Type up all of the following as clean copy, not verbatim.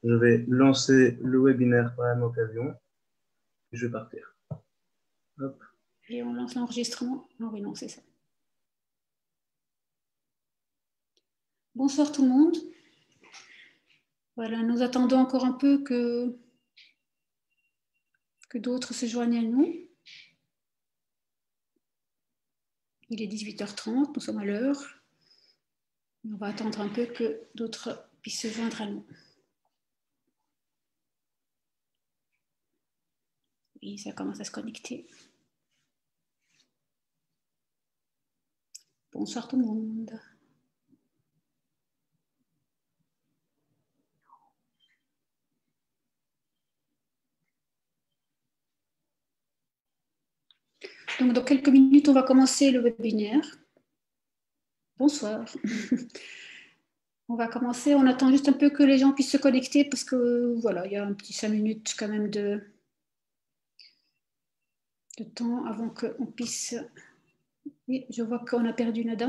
Je vais lancer le webinaire par la même occasion. Je vais partir. Hop. Et on lance l'enregistrement. Ah oui, non, c'est ça. Bonsoir tout le monde. Voilà, nous attendons encore un peu que d'autres se joignent à nous. Il est 18h30, nous sommes à l'heure. On va attendre un peu que d'autres puissent se joindre à nous. Oui, ça commence à se connecter. Bonsoir tout le monde. Donc, dans quelques minutes, on va commencer le webinaire. Bonsoir. On va commencer. On attend juste un peu que les gens puissent se connecter parce que voilà, il y a un petit 5 minutes quand même de temps avant qu'on puisse. Et je vois qu'on a perdu Nada.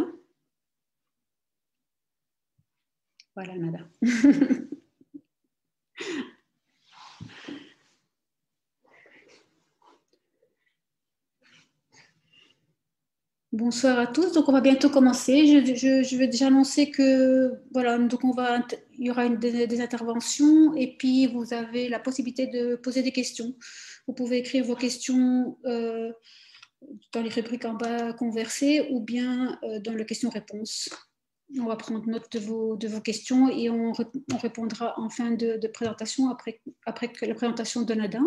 Voilà, Nada. Bonsoir à tous. Donc, on va bientôt commencer. Je vais déjà annoncer que voilà, donc il y aura des interventions et puis vous avez la possibilité de poser des questions. Vous pouvez écrire vos questions dans les rubriques en bas conversées ou bien dans les questions-réponses. On va prendre note de vos questions et on répondra en fin de présentation après la présentation de Nada.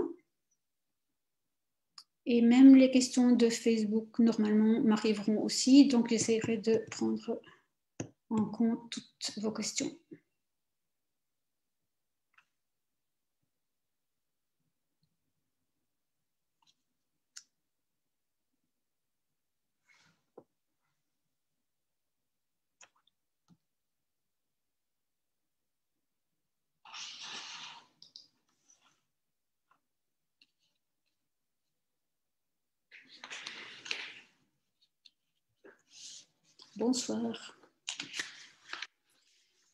Et même les questions de Facebook, normalement, m'arriveront aussi. Donc, j'essaierai de prendre en compte toutes vos questions. Bonsoir.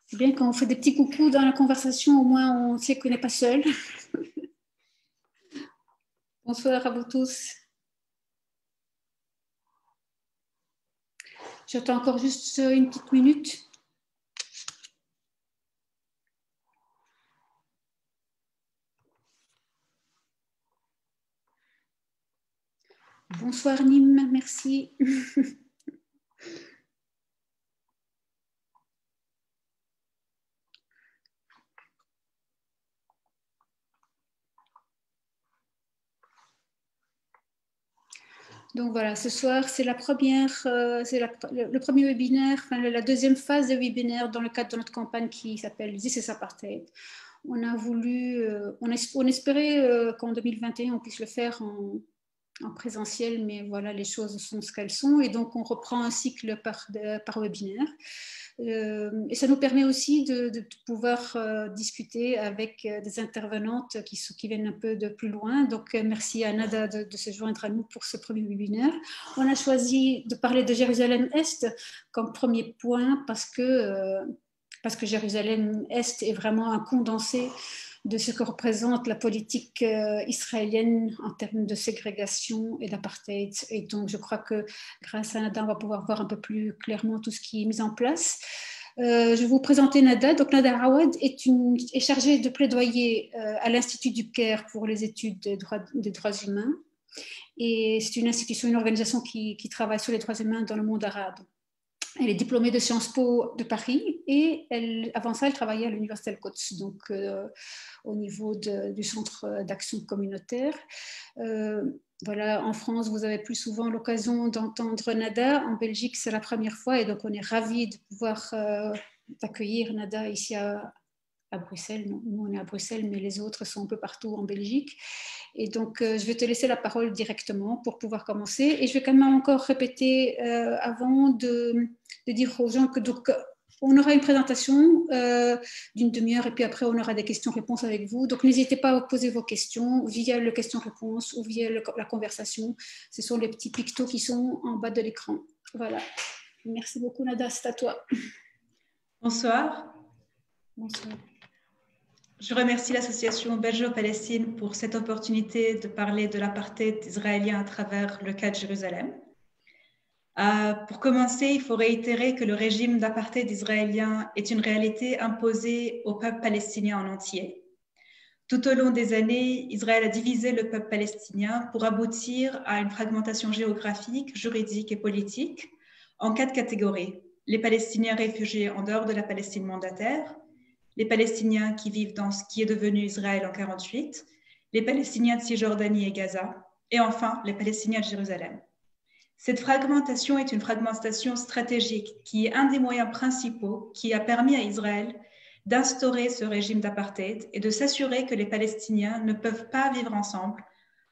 C'est bien quand on fait des petits coucous dans la conversation, au moins on sait qu'on n'est pas seul. Bonsoir à vous tous. J'attends encore juste une petite minute. Bonsoir Nîmes, merci. Donc voilà, ce soir, c'est la première, c'est le premier webinaire, enfin la deuxième phase de webinaire dans le cadre de notre campagne qui s'appelle This is Apartheid. On a voulu, on espérait qu'en 2021, on puisse le faire en présentiel, mais voilà, les choses sont ce qu'elles sont. Et donc, on reprend un cycle par webinaire. Et ça nous permet aussi de pouvoir discuter avec des intervenantes qui viennent un peu de plus loin. Donc, merci à Nada de se joindre à nous pour ce premier webinaire. On a choisi de parler de Jérusalem-Est comme premier point parce que Jérusalem-Est est vraiment un condensé de ce que représente la politique israélienne en termes de ségrégation et d'apartheid. Et donc, je crois que grâce à Nada, on va pouvoir voir un peu plus clairement tout ce qui est mis en place. Je vais vous présenter Nada. Donc, Nada Awad est chargée de plaidoyer à l'Institut du Caire pour les études des droits humains. Et c'est une institution, une organisation qui travaille sur les droits humains dans le monde arabe. Elle est diplômée de Sciences Po de Paris et avant ça, elle travaillait à l'Université Al-Quds, donc au niveau du centre d'action communautaire. Voilà, en France, vous avez plus souvent l'occasion d'entendre Nada. En Belgique, c'est la première fois et donc on est ravis de pouvoir accueillir Nada ici à Bruxelles. Nous, on est à Bruxelles, mais les autres sont un peu partout en Belgique. Et donc, je vais te laisser la parole directement pour pouvoir commencer. Et je vais quand même encore répéter avant de dire aux gens que donc, on aura une présentation d'une demi-heure et puis après, on aura des questions-réponses avec vous. Donc, n'hésitez pas à poser vos questions via le question-réponse ou via la conversation. Ce sont les petits pictos qui sont en bas de l'écran. Voilà. Merci beaucoup, Nada. C'est à toi. Bonsoir. Bonsoir. Je remercie l'association Belgeo-Palestine pour cette opportunité de parler de l'apartheid israélien à travers le cas de Jérusalem. Pour commencer, il faut réitérer que le régime d'apartheid israélien est une réalité imposée au peuple palestinien en entier. Tout au long des années, Israël a divisé le peuple palestinien pour aboutir à une fragmentation géographique, juridique et politique en 4 catégories. Les Palestiniens réfugiés en dehors de la Palestine mandataire, les Palestiniens qui vivent dans ce qui est devenu Israël en 1948, les Palestiniens de Cisjordanie et Gaza, et enfin les Palestiniens de Jérusalem. Cette fragmentation est une fragmentation stratégique qui est un des moyens principaux qui a permis à Israël d'instaurer ce régime d'apartheid et de s'assurer que les Palestiniens ne peuvent pas vivre ensemble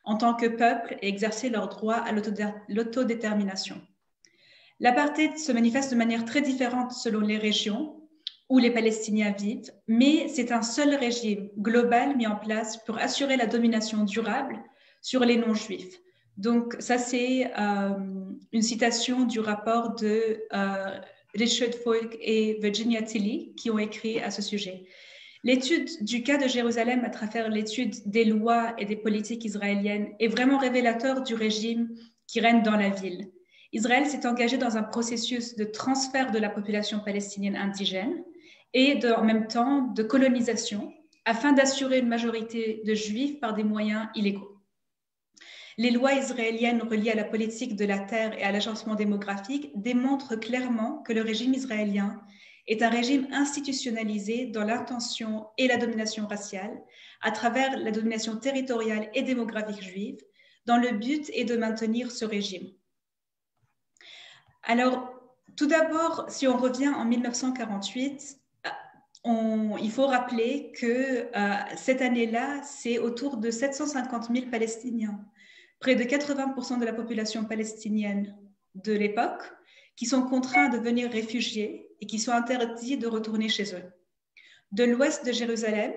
en tant que peuple et exercer leur droit à l'autodétermination. L'apartheid se manifeste de manière très différente selon les régions où les Palestiniens vivent, mais c'est un seul régime global mis en place pour assurer la domination durable sur les non-juifs. Donc ça, c'est une citation du rapport de Richard Falk et Virginia Tilley qui ont écrit à ce sujet. L'étude du cas de Jérusalem à travers l'étude des lois et des politiques israéliennes est vraiment révélateur du régime qui règne dans la ville. Israël s'est engagé dans un processus de transfert de la population palestinienne indigène et en même temps de colonisation afin d'assurer une majorité de juifs par des moyens illégaux. Les lois israéliennes reliées à la politique de la terre et à l'agencement démographique démontrent clairement que le régime israélien est un régime institutionnalisé dans l'intention et la domination raciale à travers la domination territoriale et démographique juive, dont le but est de maintenir ce régime. Alors, tout d'abord, si on revient en 1948, il faut rappeler que cette année-là, c'est autour de 750 000 Palestiniens, près de 80% de la population palestinienne de l'époque, qui sont contraints de devenir réfugiés et qui sont interdits de retourner chez eux. De l'ouest de Jérusalem,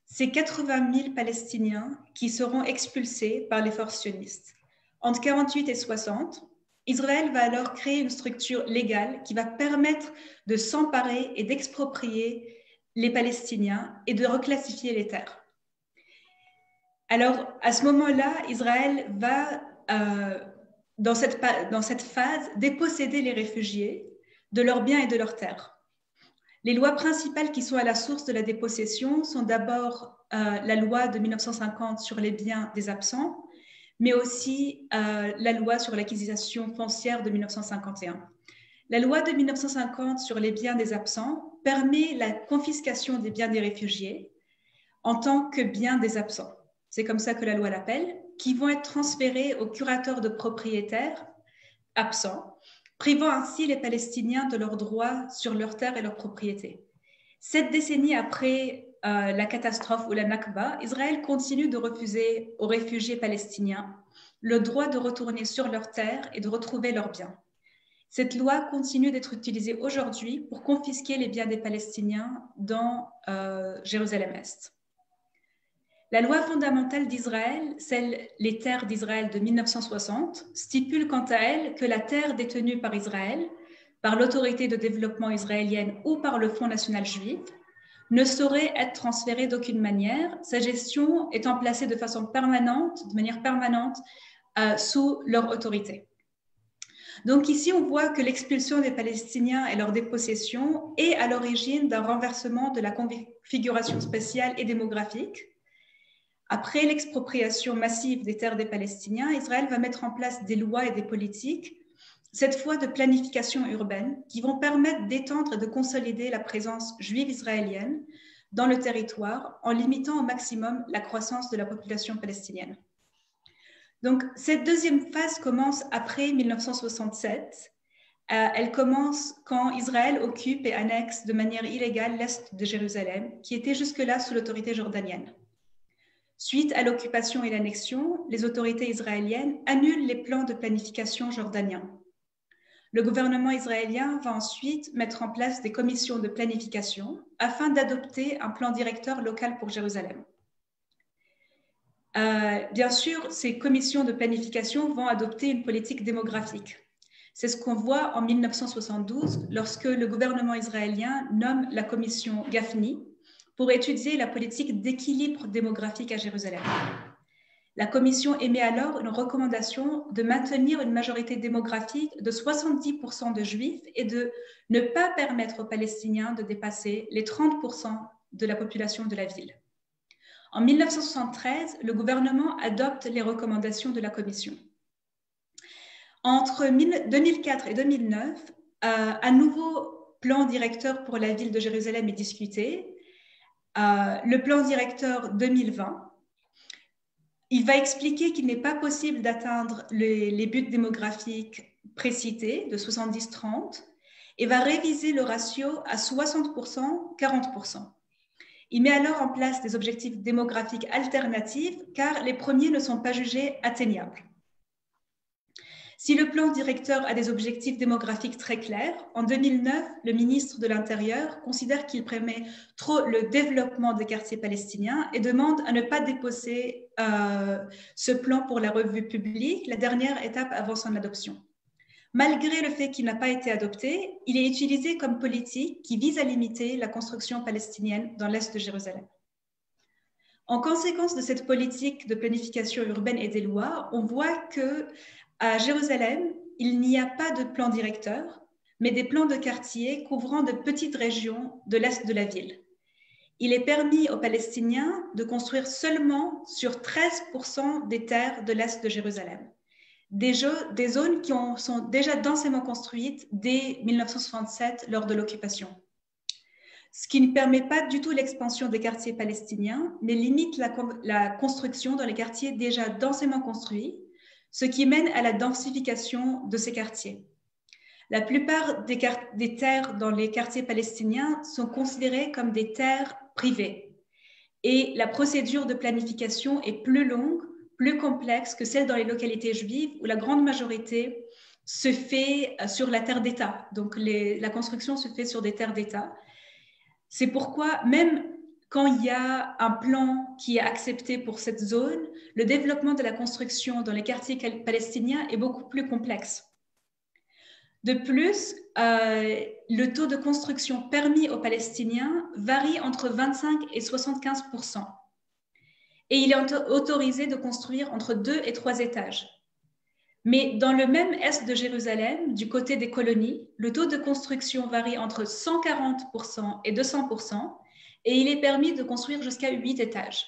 c'est 80 000 Palestiniens qui seront expulsés par les forces sionistes. Entre 48 et 60, Israël va alors créer une structure légale qui va permettre de s'emparer et d'exproprier les Palestiniens et de reclassifier les terres. Alors, à ce moment-là, Israël va, dans cette phase, déposséder les réfugiés de leurs biens et de leurs terres. Les lois principales qui sont à la source de la dépossession sont d'abord la loi de 1950 sur les biens des absents, mais aussi la loi sur l'acquisition foncière de 1951. La loi de 1950 sur les biens des absents permet la confiscation des biens des réfugiés en tant que biens des absents. C'est comme ça que la loi l'appelle, qui vont être transférés aux curateurs de propriétaires absents, privant ainsi les Palestiniens de leurs droits sur leurs terres et leurs propriétés. 7 décennies après la catastrophe ou la Nakba, Israël continue de refuser aux réfugiés palestiniens le droit de retourner sur leurs terres et de retrouver leurs biens. Cette loi continue d'être utilisée aujourd'hui pour confisquer les biens des Palestiniens dans Jérusalem-Est. La loi fondamentale d'Israël, les terres d'Israël de 1960, stipule quant à elle que la terre détenue par Israël, par l'autorité de développement israélienne ou par le Fonds national juif, ne saurait être transférée d'aucune manière, sa gestion étant placée de manière permanente sous leur autorité. Donc ici, on voit que l'expulsion des Palestiniens et leur dépossession est à l'origine d'un renversement de la configuration spatiale et démographique. Après l'expropriation massive des terres des Palestiniens, Israël va mettre en place des lois et des politiques, cette fois de planification urbaine, qui vont permettre d'étendre et de consolider la présence juive israélienne dans le territoire en limitant au maximum la croissance de la population palestinienne. Donc, cette deuxième phase commence après 1967. Elle commence quand Israël occupe et annexe de manière illégale l'est de Jérusalem, qui était jusque-là sous l'autorité jordanienne. Suite à l'occupation et l'annexion, les autorités israéliennes annulent les plans de planification jordaniens. Le gouvernement israélien va ensuite mettre en place des commissions de planification afin d'adopter un plan directeur local pour Jérusalem. Bien sûr, ces commissions de planification vont adopter une politique démographique. C'est ce qu'on voit en 1972 lorsque le gouvernement israélien nomme la commission Gafni pour étudier la politique d'équilibre démographique à Jérusalem. La commission émet alors une recommandation de maintenir une majorité démographique de 70% de Juifs et de ne pas permettre aux Palestiniens de dépasser les 30% de la population de la ville. En 1973, le gouvernement adopte les recommandations de la commission. Entre 2004 et 2009, un nouveau plan directeur pour la ville de Jérusalem est discuté, le plan directeur 2020. Il va expliquer qu'il n'est pas possible d'atteindre les buts démographiques précités de 70-30 et va réviser le ratio à 60%, 40%. Il met alors en place des objectifs démographiques alternatifs car les premiers ne sont pas jugés atteignables. Si le plan directeur a des objectifs démographiques très clairs, en 2009, le ministre de l'Intérieur considère qu'il permet trop le développement des quartiers palestiniens et demande à ne pas déposer ce plan pour la revue publique, la dernière étape avant son adoption. Malgré le fait qu'il n'a pas été adopté, il est utilisé comme politique qui vise à limiter la construction palestinienne dans l'est de Jérusalem. En conséquence de cette politique de planification urbaine et des lois, on voit qu'à Jérusalem, il n'y a pas de plan directeur, mais des plans de quartier couvrant de petites régions de l'est de la ville. Il est permis aux Palestiniens de construire seulement sur 13% des terres de l'est de Jérusalem. Des zones qui sont déjà densément construites dès 1967 lors de l'occupation. Ce qui ne permet pas du tout l'expansion des quartiers palestiniens, mais limite la construction dans les quartiers déjà densément construits, ce qui mène à la densification de ces quartiers. La plupart des terres dans les quartiers palestiniens sont considérées comme des terres privées et la procédure de planification est plus longue, plus complexe que celle dans les localités juives où la grande majorité se fait sur la terre d'État. Donc la construction se fait sur des terres d'État. C'est pourquoi même quand il y a un plan qui est accepté pour cette zone, le développement de la construction dans les quartiers palestiniens est beaucoup plus complexe. De plus, le taux de construction permis aux Palestiniens varie entre 25 et 75%. Et il est autorisé de construire entre 2 et 3 étages. Mais dans le même est de Jérusalem, du côté des colonies, le taux de construction varie entre 140% et 200%, et il est permis de construire jusqu'à 8 étages.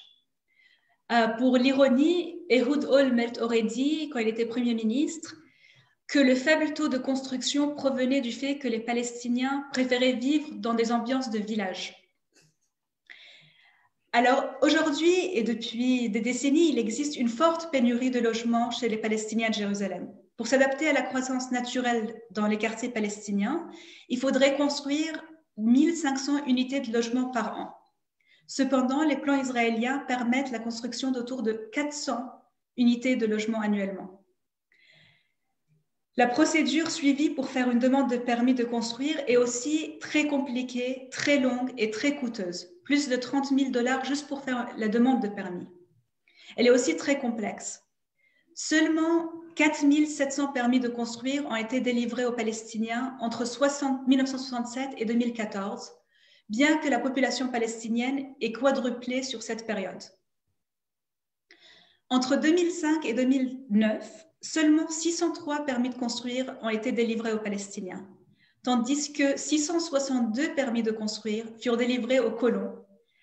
Pour l'ironie, Ehud Olmert aurait dit, quand il était Premier ministre, que le faible taux de construction provenait du fait que les Palestiniens préféraient vivre dans des ambiances de village. Alors, aujourd'hui et depuis des décennies, il existe une forte pénurie de logements chez les Palestiniens de Jérusalem. Pour s'adapter à la croissance naturelle dans les quartiers palestiniens, il faudrait construire 1500 unités de logements par an. Cependant, les plans israéliens permettent la construction d'autour de 400 unités de logements annuellement. La procédure suivie pour faire une demande de permis de construire est aussi très compliquée, très longue et très coûteuse. Plus de $30 000 juste pour faire la demande de permis. Elle est aussi très complexe. Seulement 4 700 permis de construire ont été délivrés aux Palestiniens entre 1967 et 2014, bien que la population palestinienne ait quadruplé sur cette période. Entre 2005 et 2009, seulement 603 permis de construire ont été délivrés aux Palestiniens, tandis que 662 permis de construire furent délivrés aux colons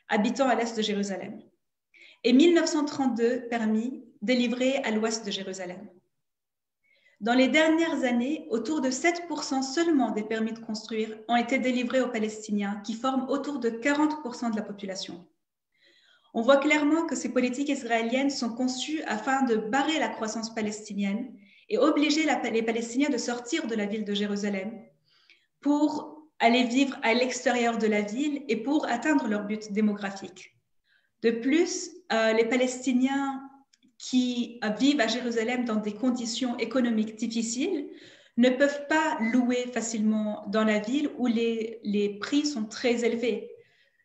habitant à l'est de Jérusalem et 1932 permis délivrés à l'ouest de Jérusalem. Dans les dernières années, autour de 7% seulement des permis de construire ont été délivrés aux Palestiniens, qui forment autour de 40% de la population. On voit clairement que ces politiques israéliennes sont conçues afin de barrer la croissance palestinienne et obliger les Palestiniens de sortir de la ville de Jérusalem pour aller vivre à l'extérieur de la ville et pour atteindre leur but démographique. De plus, les Palestiniens qui vivent à Jérusalem dans des conditions économiques difficiles ne peuvent pas louer facilement dans la ville où les prix sont très élevés.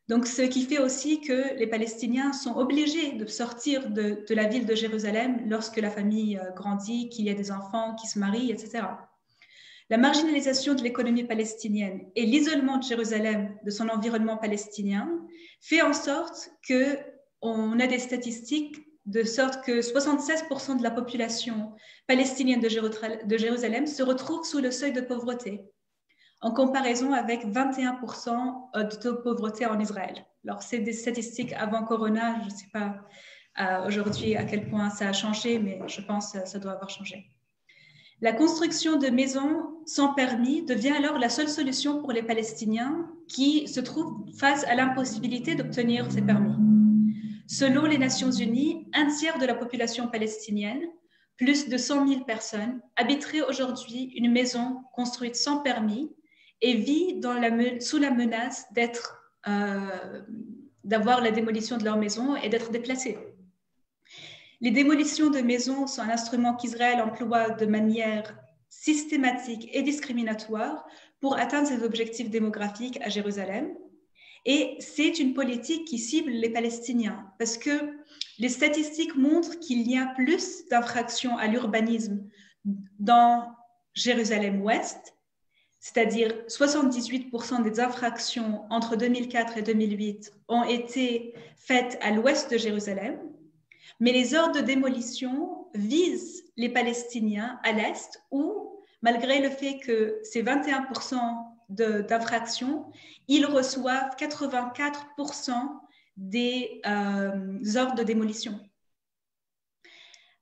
Donc, ce qui fait aussi que les Palestiniens sont obligés de sortir de la ville de Jérusalem lorsque la famille grandit, qu'il y a des enfants qui se marient, etc. La marginalisation de l'économie palestinienne et l'isolement de Jérusalem de son environnement palestinien fait en sorte qu'on a des statistiques de sorte que 76% de la population palestinienne de Jérusalem se retrouve sous le seuil de pauvreté, en comparaison avec 21% de taux de pauvreté en Israël. Alors, c'est des statistiques avant Corona, je ne sais pas aujourd'hui à quel point ça a changé, mais je pense que ça doit avoir changé. La construction de maisons sans permis devient alors la seule solution pour les Palestiniens qui se trouvent face à l'impossibilité d'obtenir ces permis. Selon les Nations Unies, un tiers de la population palestinienne, plus de 100 000 personnes, habiterait aujourd'hui une maison construite sans permis et vit sous la menace d'avoir la démolition de leur maison et d'être déplacés. Les démolitions de maisons sont un instrument qu'Israël emploie de manière systématique et discriminatoire pour atteindre ses objectifs démographiques à Jérusalem. Et c'est une politique qui cible les Palestiniens parce que les statistiques montrent qu'il y a plus d'infractions à l'urbanisme dans Jérusalem-Ouest, c'est-à-dire 78% des infractions entre 2004 et 2008 ont été faites à l'ouest de Jérusalem, mais les ordres de démolition visent les Palestiniens à l'est où, malgré le fait que c'est 21% d'infractions, ils reçoivent 84% des ordres de démolition.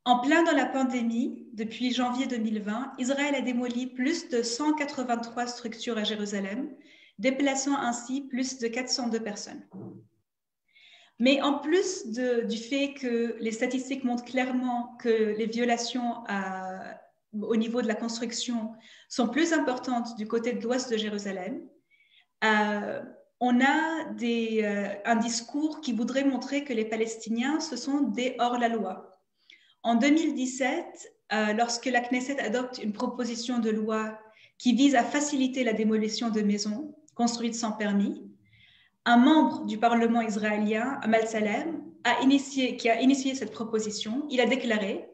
En plein dans la pandémie, depuis janvier 2020, Israël a démoli plus de 183 structures à Jérusalem, déplaçant ainsi plus de 402 personnes. Mais en plus du fait que les statistiques montrent clairement que les violations au niveau de la construction sont plus importantes du côté de l'ouest de Jérusalem, on a un discours qui voudrait montrer que les Palestiniens, ce sont des hors-la-loi. En 2017, lorsque la Knesset adopte une proposition de loi qui vise à faciliter la démolition de maisons construites sans permis, un membre du Parlement israélien, Amal Salem, qui a initié cette proposition, il a déclaré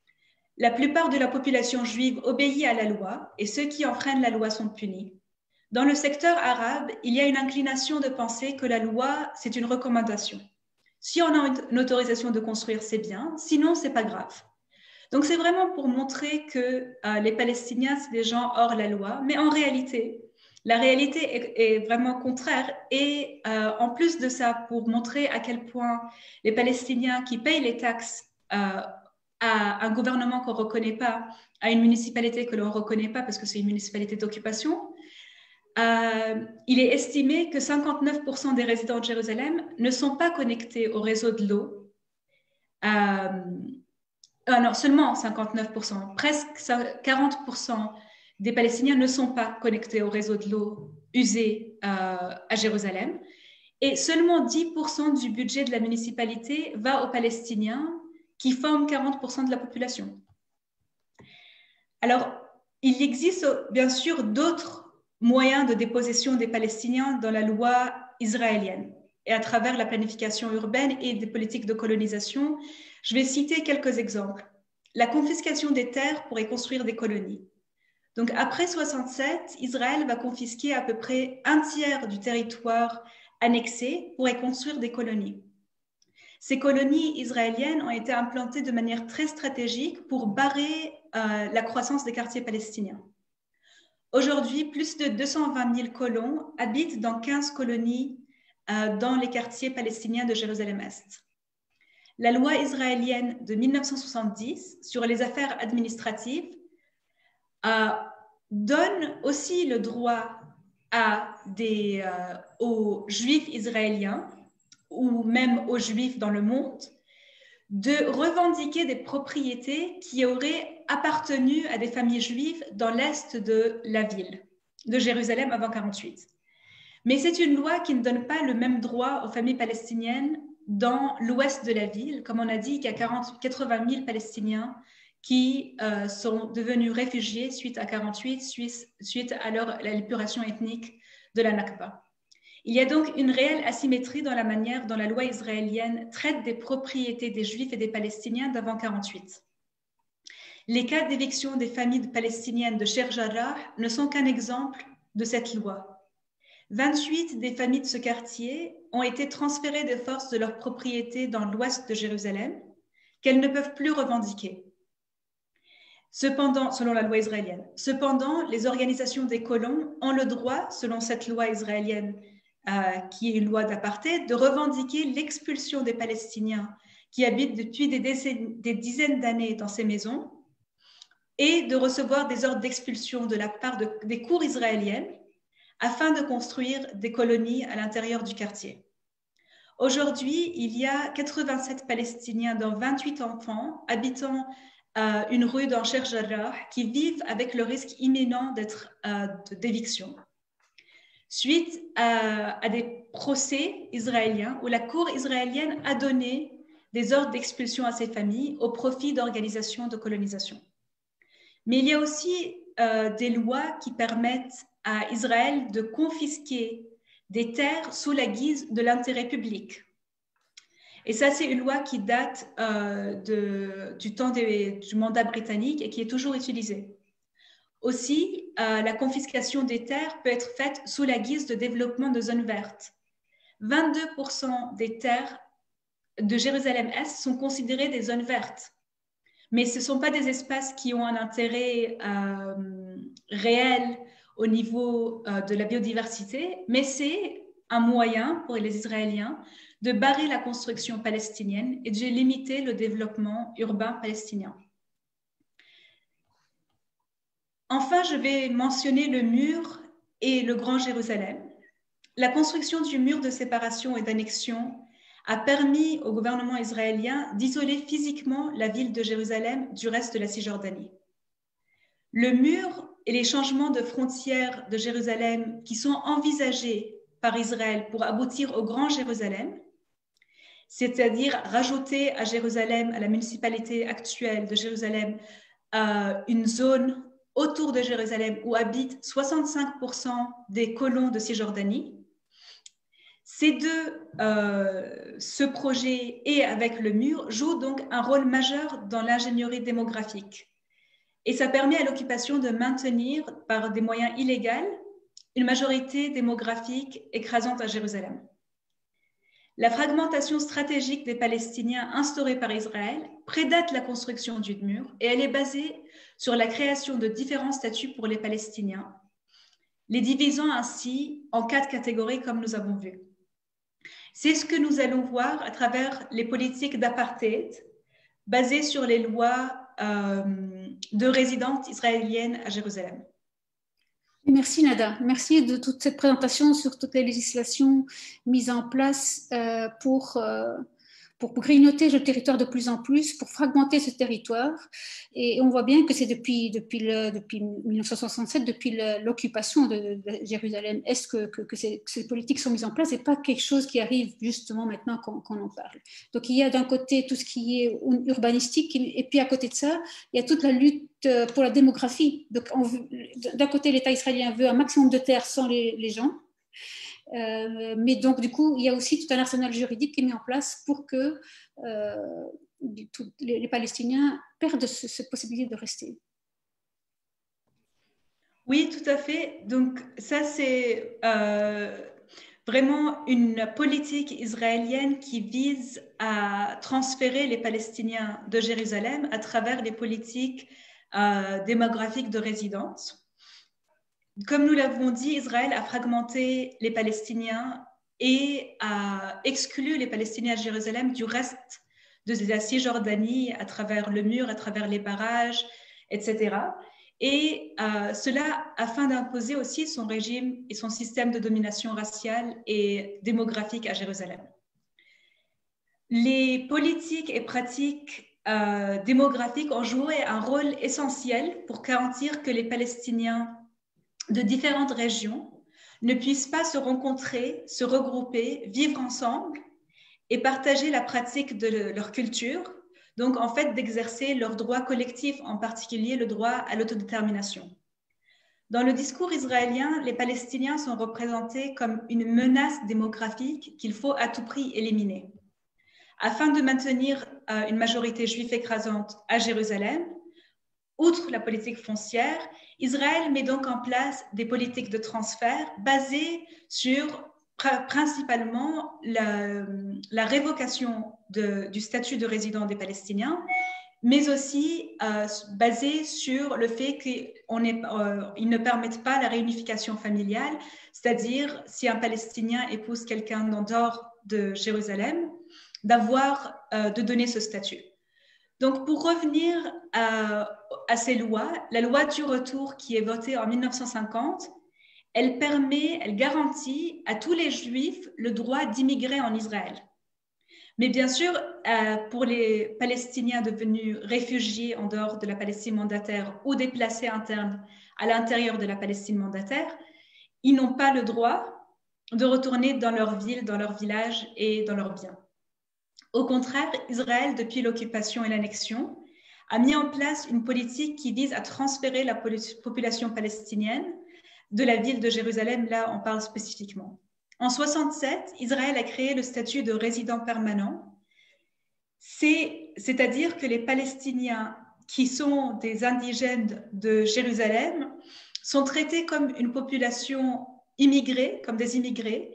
« La plupart de la population juive obéit à la loi et ceux qui enfreignent la loi sont punis. Dans le secteur arabe, il y a une inclination de penser que la loi, c'est une recommandation. Si on a une autorisation de construire, c'est bien, sinon, c'est pas grave. » Donc, c'est vraiment pour montrer que les Palestiniens, c'est des gens hors la loi, mais en réalité, la réalité est vraiment contraire et en plus de ça, pour montrer à quel point les Palestiniens qui payent les taxes à un gouvernement qu'on ne reconnaît pas, à une municipalité que l'on ne reconnaît pas parce que c'est une municipalité d'occupation, il est estimé que 59% des résidents de Jérusalem ne sont pas connectés au réseau de l'eau. Non, seulement 59%, presque 40% des Palestiniens ne sont pas connectés au réseau de l'eau usé à Jérusalem. Et seulement 10% du budget de la municipalité va aux Palestiniens qui forment 40% de la population. Alors, il existe bien sûr d'autres moyens de dépossession des Palestiniens dans la loi israélienne et à travers la planification urbaine et des politiques de colonisation. Je vais citer quelques exemples. La confiscation des terres pour y construire des colonies. Donc, après 1967, Israël va confisquer à peu près un tiers du territoire annexé pour y construire des colonies. Ces colonies israéliennes ont été implantées de manière très stratégique pour barrer la croissance des quartiers palestiniens. Aujourd'hui, plus de 220 000 colons habitent dans 15 colonies dans les quartiers palestiniens de Jérusalem-Est. La loi israélienne de 1970 sur les affaires administratives donne aussi le droit aux juifs israéliens ou même aux juifs dans le monde de revendiquer des propriétés qui auraient appartenu à des familles juives dans l'est de la ville de Jérusalem avant 1948. Mais c'est une loi qui ne donne pas le même droit aux familles palestiniennes dans l'ouest de la ville. Comme on a dit, il y a 80 000 Palestiniens qui sont devenus réfugiés suite à 1948, suite à l'épuration ethnique de la Nakba. Il y a donc une réelle asymétrie dans la manière dont la loi israélienne traite des propriétés des Juifs et des Palestiniens d'avant 1948. Les cas d'éviction des familles palestiniennes de Sheikh Jarrah ne sont qu'un exemple de cette loi. 28 des familles de ce quartier ont été transférées de force de leur propriété dans l'ouest de Jérusalem, qu'elles ne peuvent plus revendiquer. Cependant, selon la loi israélienne. Cependant, les organisations des colons ont le droit, selon cette loi israélienne, qui est une loi d'apartheid, de revendiquer l'expulsion des Palestiniens qui habitent depuis des dizaines d'années dans ces maisons et de recevoir des ordres d'expulsion de la part des cours israéliennes afin de construire des colonies à l'intérieur du quartier. Aujourd'hui, il y a 87 Palestiniens dont 28 enfants habitant une rue dans Sheikh Jarrah qui vivent avec le risque imminent d'éviction. Suite à des procès israéliens où la cour israélienne a donné des ordres d'expulsion à ces familles au profit d'organisations de colonisation. Mais il y a aussi des lois qui permettent à Israël de confisquer des terres sous la guise de l'intérêt public. Et ça, c'est une loi qui date du temps du mandat britannique et qui est toujours utilisée. Aussi, la confiscation des terres peut être faite sous la guise de développement de zones vertes. 22% des terres de Jérusalem-Est sont considérées des zones vertes. Mais ce ne sont pas des espaces qui ont un intérêt réel au niveau de la biodiversité, mais c'est un moyen pour les Israéliens de barrer la construction palestinienne et de limiter le développement urbain palestinien. Enfin, je vais mentionner le mur et le Grand Jérusalem. La construction du mur de séparation et d'annexion a permis au gouvernement israélien d'isoler physiquement la ville de Jérusalem du reste de la Cisjordanie. Le mur et les changements de frontières de Jérusalem qui sont envisagés par Israël pour aboutir au Grand Jérusalem, c'est-à-dire rajouter à Jérusalem, à la municipalité actuelle de Jérusalem, une zone autour de Jérusalem où habitent 65% des colons de Cisjordanie. Ce projet et avec le mur jouent donc un rôle majeur dans l'ingénierie démographique. Et ça permet à l'occupation de maintenir, par des moyens illégaux, une majorité démographique écrasante à Jérusalem. La fragmentation stratégique des Palestiniens instaurée par Israël prédate la construction du mur et elle est basée sur la création de différents statuts pour les Palestiniens, les divisant ainsi en 4 catégories comme nous avons vu. C'est ce que nous allons voir à travers les politiques d'apartheid basées sur les lois de résidence israélienne à Jérusalem. Merci Nada, merci de toute cette présentation sur toutes les législations mises en place pour grignoter le territoire de plus en plus, pour fragmenter ce territoire. Et on voit bien que c'est depuis 1967, depuis l'occupation de Jérusalem-Est que ces politiques sont mises en place et pas quelque chose qui arrive justement maintenant qu'on en parle. Donc il y a d'un côté tout ce qui est urbanistique et puis à côté de ça, il y a toute la lutte pour la démographie. Donc d'un côté, l'État israélien veut un maximum de terres sans les gens. Mais donc, du coup, il y a aussi tout un arsenal juridique qui est mis en place pour que les Palestiniens perdent cette possibilité de rester. Oui, tout à fait. Donc, ça, c'est vraiment une politique israélienne qui vise à transférer les Palestiniens de Jérusalem à travers les politiques démographiques de résidence. Comme nous l'avons dit, Israël a fragmenté les Palestiniens et a exclu les Palestiniens à Jérusalem du reste de la Cisjordanie à travers le mur, à travers les barrages, etc. Et cela afin d'imposer aussi son régime et son système de domination raciale et démographique à Jérusalem. Les politiques et pratiques démographiques ont joué un rôle essentiel pour garantir que les Palestiniens de différentes régions ne puissent pas se rencontrer, se regrouper, vivre ensemble et partager la pratique de leur culture, donc en fait d'exercer leurs droits collectifs, en particulier le droit à l'autodétermination. Dans le discours israélien, les Palestiniens sont représentés comme une menace démographique qu'il faut à tout prix éliminer. Afin de maintenir une majorité juive écrasante à Jérusalem, outre la politique foncière, Israël met donc en place des politiques de transfert basées sur principalement la révocation du statut de résident des Palestiniens, mais aussi basée sur le fait qu'ils ne permettent pas la réunification familiale, c'est-à-dire si un Palestinien épouse quelqu'un en dehors de Jérusalem, de donner ce statut. Donc, pour revenir à ces lois, la loi du retour qui est votée en 1950, elle garantit à tous les Juifs le droit d'immigrer en Israël. Mais bien sûr, pour les Palestiniens devenus réfugiés en dehors de la Palestine mandataire ou déplacés internes à l'intérieur de la Palestine mandataire, ils n'ont pas le droit de retourner dans leur ville, dans leur village et dans leurs biens. Au contraire, Israël, depuis l'occupation et l'annexion, a mis en place une politique qui vise à transférer la population palestinienne de la ville de Jérusalem, là on parle spécifiquement. En 1967, Israël a créé le statut de résident permanent, c'est-à-dire que les Palestiniens qui sont des indigènes de Jérusalem sont traités comme une population immigrée, comme des immigrés,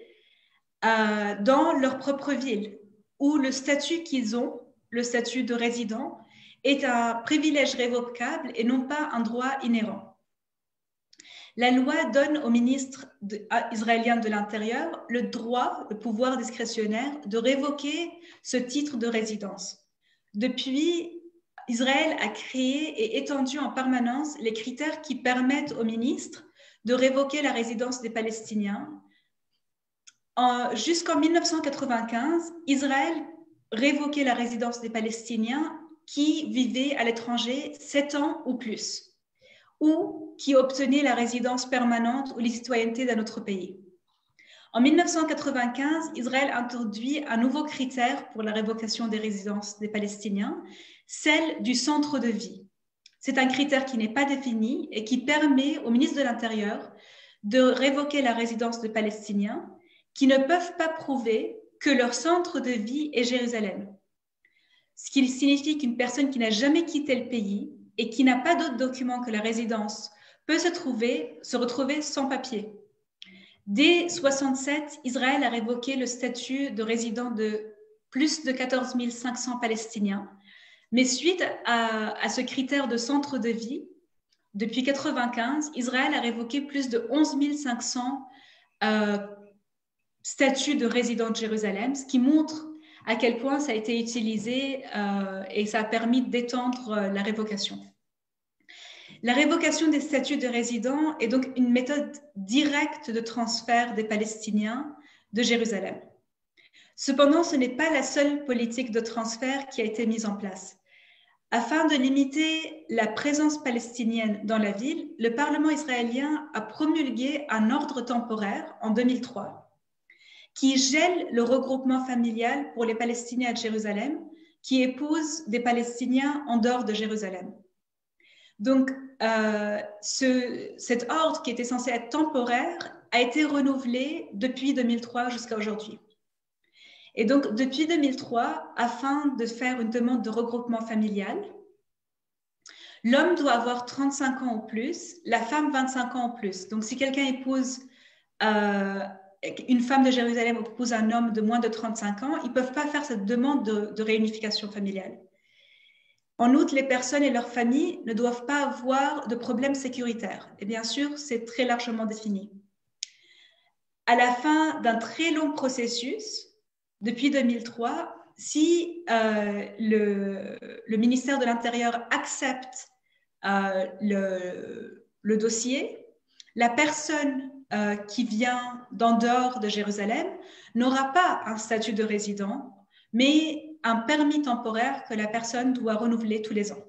dans leur propre ville, où le statut qu'ils ont, le statut de résident, est un privilège révocable et non pas un droit inhérent. La loi donne au ministre israélien de l'Intérieur le pouvoir discrétionnaire de révoquer ce titre de résidence. Depuis, Israël a créé et étendu en permanence les critères qui permettent au ministre de révoquer la résidence des Palestiniens. Jusqu'en 1995, Israël révoquait la résidence des Palestiniens qui vivaient à l'étranger 7 ans ou plus, ou qui obtenaient la résidence permanente ou la citoyenneté d'un autre pays. En 1995, Israël introduit un nouveau critère pour la révocation des résidences des Palestiniens, celle du centre de vie. C'est un critère qui n'est pas défini et qui permet au ministre de l'Intérieur de révoquer la résidence de Palestiniens qui ne peuvent pas prouver que leur centre de vie est Jérusalem. Ce qui signifie qu'une personne qui n'a jamais quitté le pays et qui n'a pas d'autre document que la résidence peut se retrouver sans papier. Dès 1967, Israël a révoqué le statut de résident de plus de 14 500 Palestiniens. Mais suite à ce critère de centre de vie, depuis 1995, Israël a révoqué plus de 11 500 statuts de résident de Jérusalem, ce qui montre à quel point ça a été utilisé et ça a permis d'étendre la révocation. La révocation des statuts de résident est donc une méthode directe de transfert des Palestiniens de Jérusalem. Cependant, ce n'est pas la seule politique de transfert qui a été mise en place. Afin de limiter la présence palestinienne dans la ville, le Parlement israélien a promulgué un ordre temporaire en 2003 qui gèle le regroupement familial pour les Palestiniens de Jérusalem qui épousent des Palestiniens en dehors de Jérusalem. Donc, cet ordre qui était censé être temporaire a été renouvelé depuis 2003 jusqu'à aujourd'hui. Et donc, depuis 2003, afin de faire une demande de regroupement familial, l'homme doit avoir 35 ans ou plus, la femme 25 ans ou plus. Donc, si quelqu'un épouse une femme de Jérusalem épouse un homme de moins de 35 ans, ils ne peuvent pas faire cette demande de réunification familiale. En outre, les personnes et leurs familles ne doivent pas avoir de problèmes sécuritaires. Et bien sûr, c'est très largement défini. À la fin d'un très long processus, depuis 2003, si le ministère de l'Intérieur accepte le dossier, la personne qui vient d'en dehors de Jérusalem n'aura pas un statut de résident, mais un permis temporaire que la personne doit renouveler tous les ans.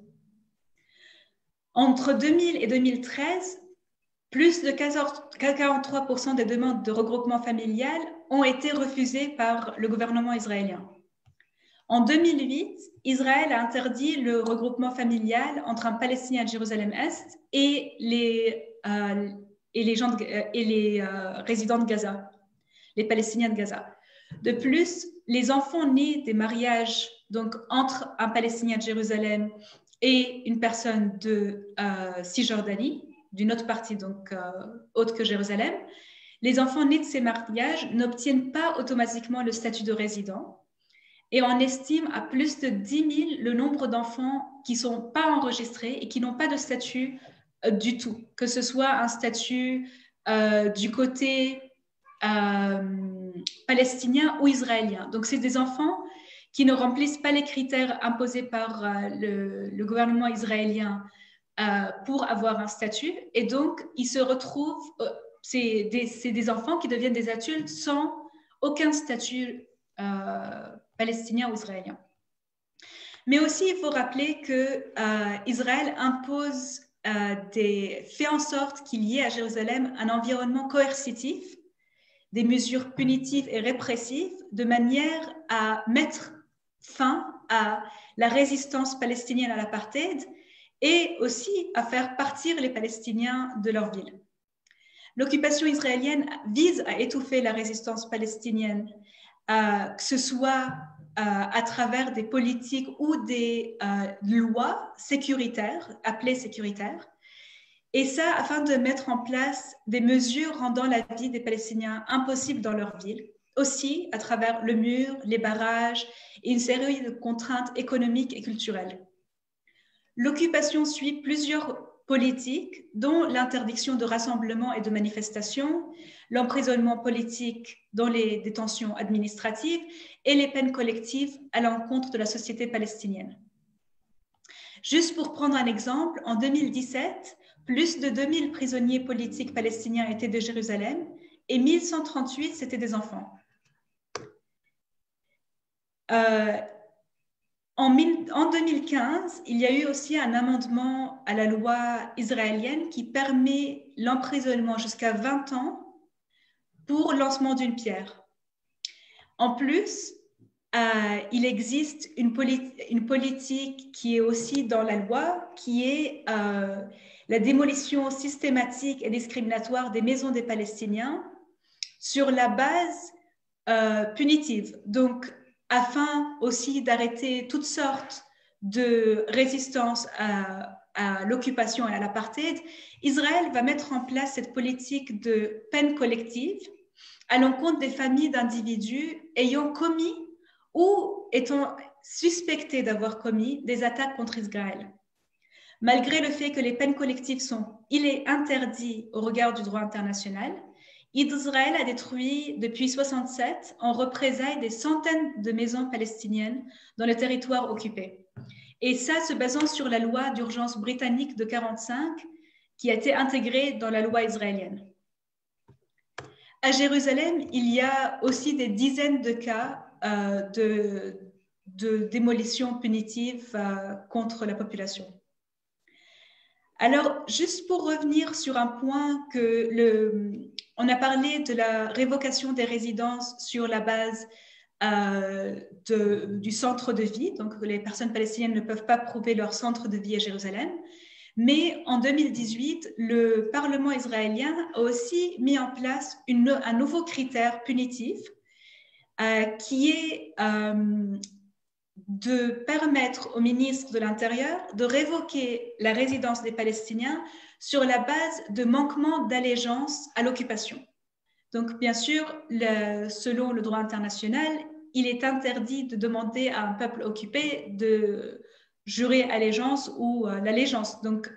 Entre 2000 et 2013, plus de 43% des demandes de regroupement familial ont été refusées par le gouvernement israélien. En 2008, Israël a interdit le regroupement familial entre un Palestinien de Jérusalem-Est et les résidents de Gaza, les Palestiniens de Gaza. De plus, les enfants nés des mariages donc, entre un Palestinien de Jérusalem et une personne de Cisjordanie, d'une autre partie donc autre que Jérusalem, les enfants nés de ces mariages n'obtiennent pas automatiquement le statut de résident. Et on estime à plus de 10 000 le nombre d'enfants qui ne sont pas enregistrés et qui n'ont pas de statut du tout, que ce soit un statut du côté palestinien ou israélien. Donc, c'est des enfants qui ne remplissent pas les critères imposés par le gouvernement israélien pour avoir un statut. Et donc, ils se retrouvent, c'est des enfants qui deviennent des adultes sans aucun statut palestinien ou israélien. Mais aussi, il faut rappeler que Israël impose fait en sorte qu'il y ait à Jérusalem un environnement coercitif, des mesures punitives et répressives, de manière à mettre fin à la résistance palestinienne à l'apartheid et aussi à faire partir les Palestiniens de leur ville. L'occupation israélienne vise à étouffer la résistance palestinienne, que ce soit à travers des politiques ou des lois sécuritaires, appelées sécuritaires, et ça afin de mettre en place des mesures rendant la vie des Palestiniens impossible dans leur ville, aussi à travers le mur, les barrages et une série de contraintes économiques et culturelles. L'occupation suit plusieurs politiques, dont l'interdiction de rassemblement et de manifestation, l'emprisonnement politique dans les détentions administratives et les peines collectives à l'encontre de la société palestinienne. Juste pour prendre un exemple, en 2017, plus de 2000 prisonniers politiques palestiniens étaient de Jérusalem et 1138, c'était des enfants. En 2015, il y a eu aussi un amendement à la loi israélienne qui permet l'emprisonnement jusqu'à 20 ans pour lancement d'une pierre. En plus, il existe une politique qui est aussi dans la loi, qui est la démolition systématique et discriminatoire des maisons des Palestiniens sur la base punitive. Donc, afin aussi d'arrêter toutes sortes de résistances à l'occupation et à l'apartheid, Israël va mettre en place cette politique de peine collective à l'encontre des familles d'individus ayant commis ou étant suspectés d'avoir commis des attaques contre Israël. Malgré le fait que les peines collectives il est interdit au regard du droit international, Israël a détruit depuis 1967 en représailles des centaines de maisons palestiniennes dans le territoire occupé. Et ça, se basant sur la loi d'urgence britannique de 1945 qui a été intégrée dans la loi israélienne. À Jérusalem, il y a aussi des dizaines de cas de démolition punitive contre la population. Alors, juste pour revenir sur un point on a parlé de la révocation des résidences sur la base du centre de vie, donc les personnes palestiniennes ne peuvent pas prouver leur centre de vie à Jérusalem. Mais en 2018, le Parlement israélien a aussi mis en place un nouveau critère punitif qui est de permettre au ministre de l'Intérieur de révoquer la résidence des Palestiniens sur la base de manquement d'allégeance à l'occupation. Donc, bien sûr, selon le droit international, il est interdit de demander à un peuple occupé de jurer allégeance ou l'allégeance. Donc,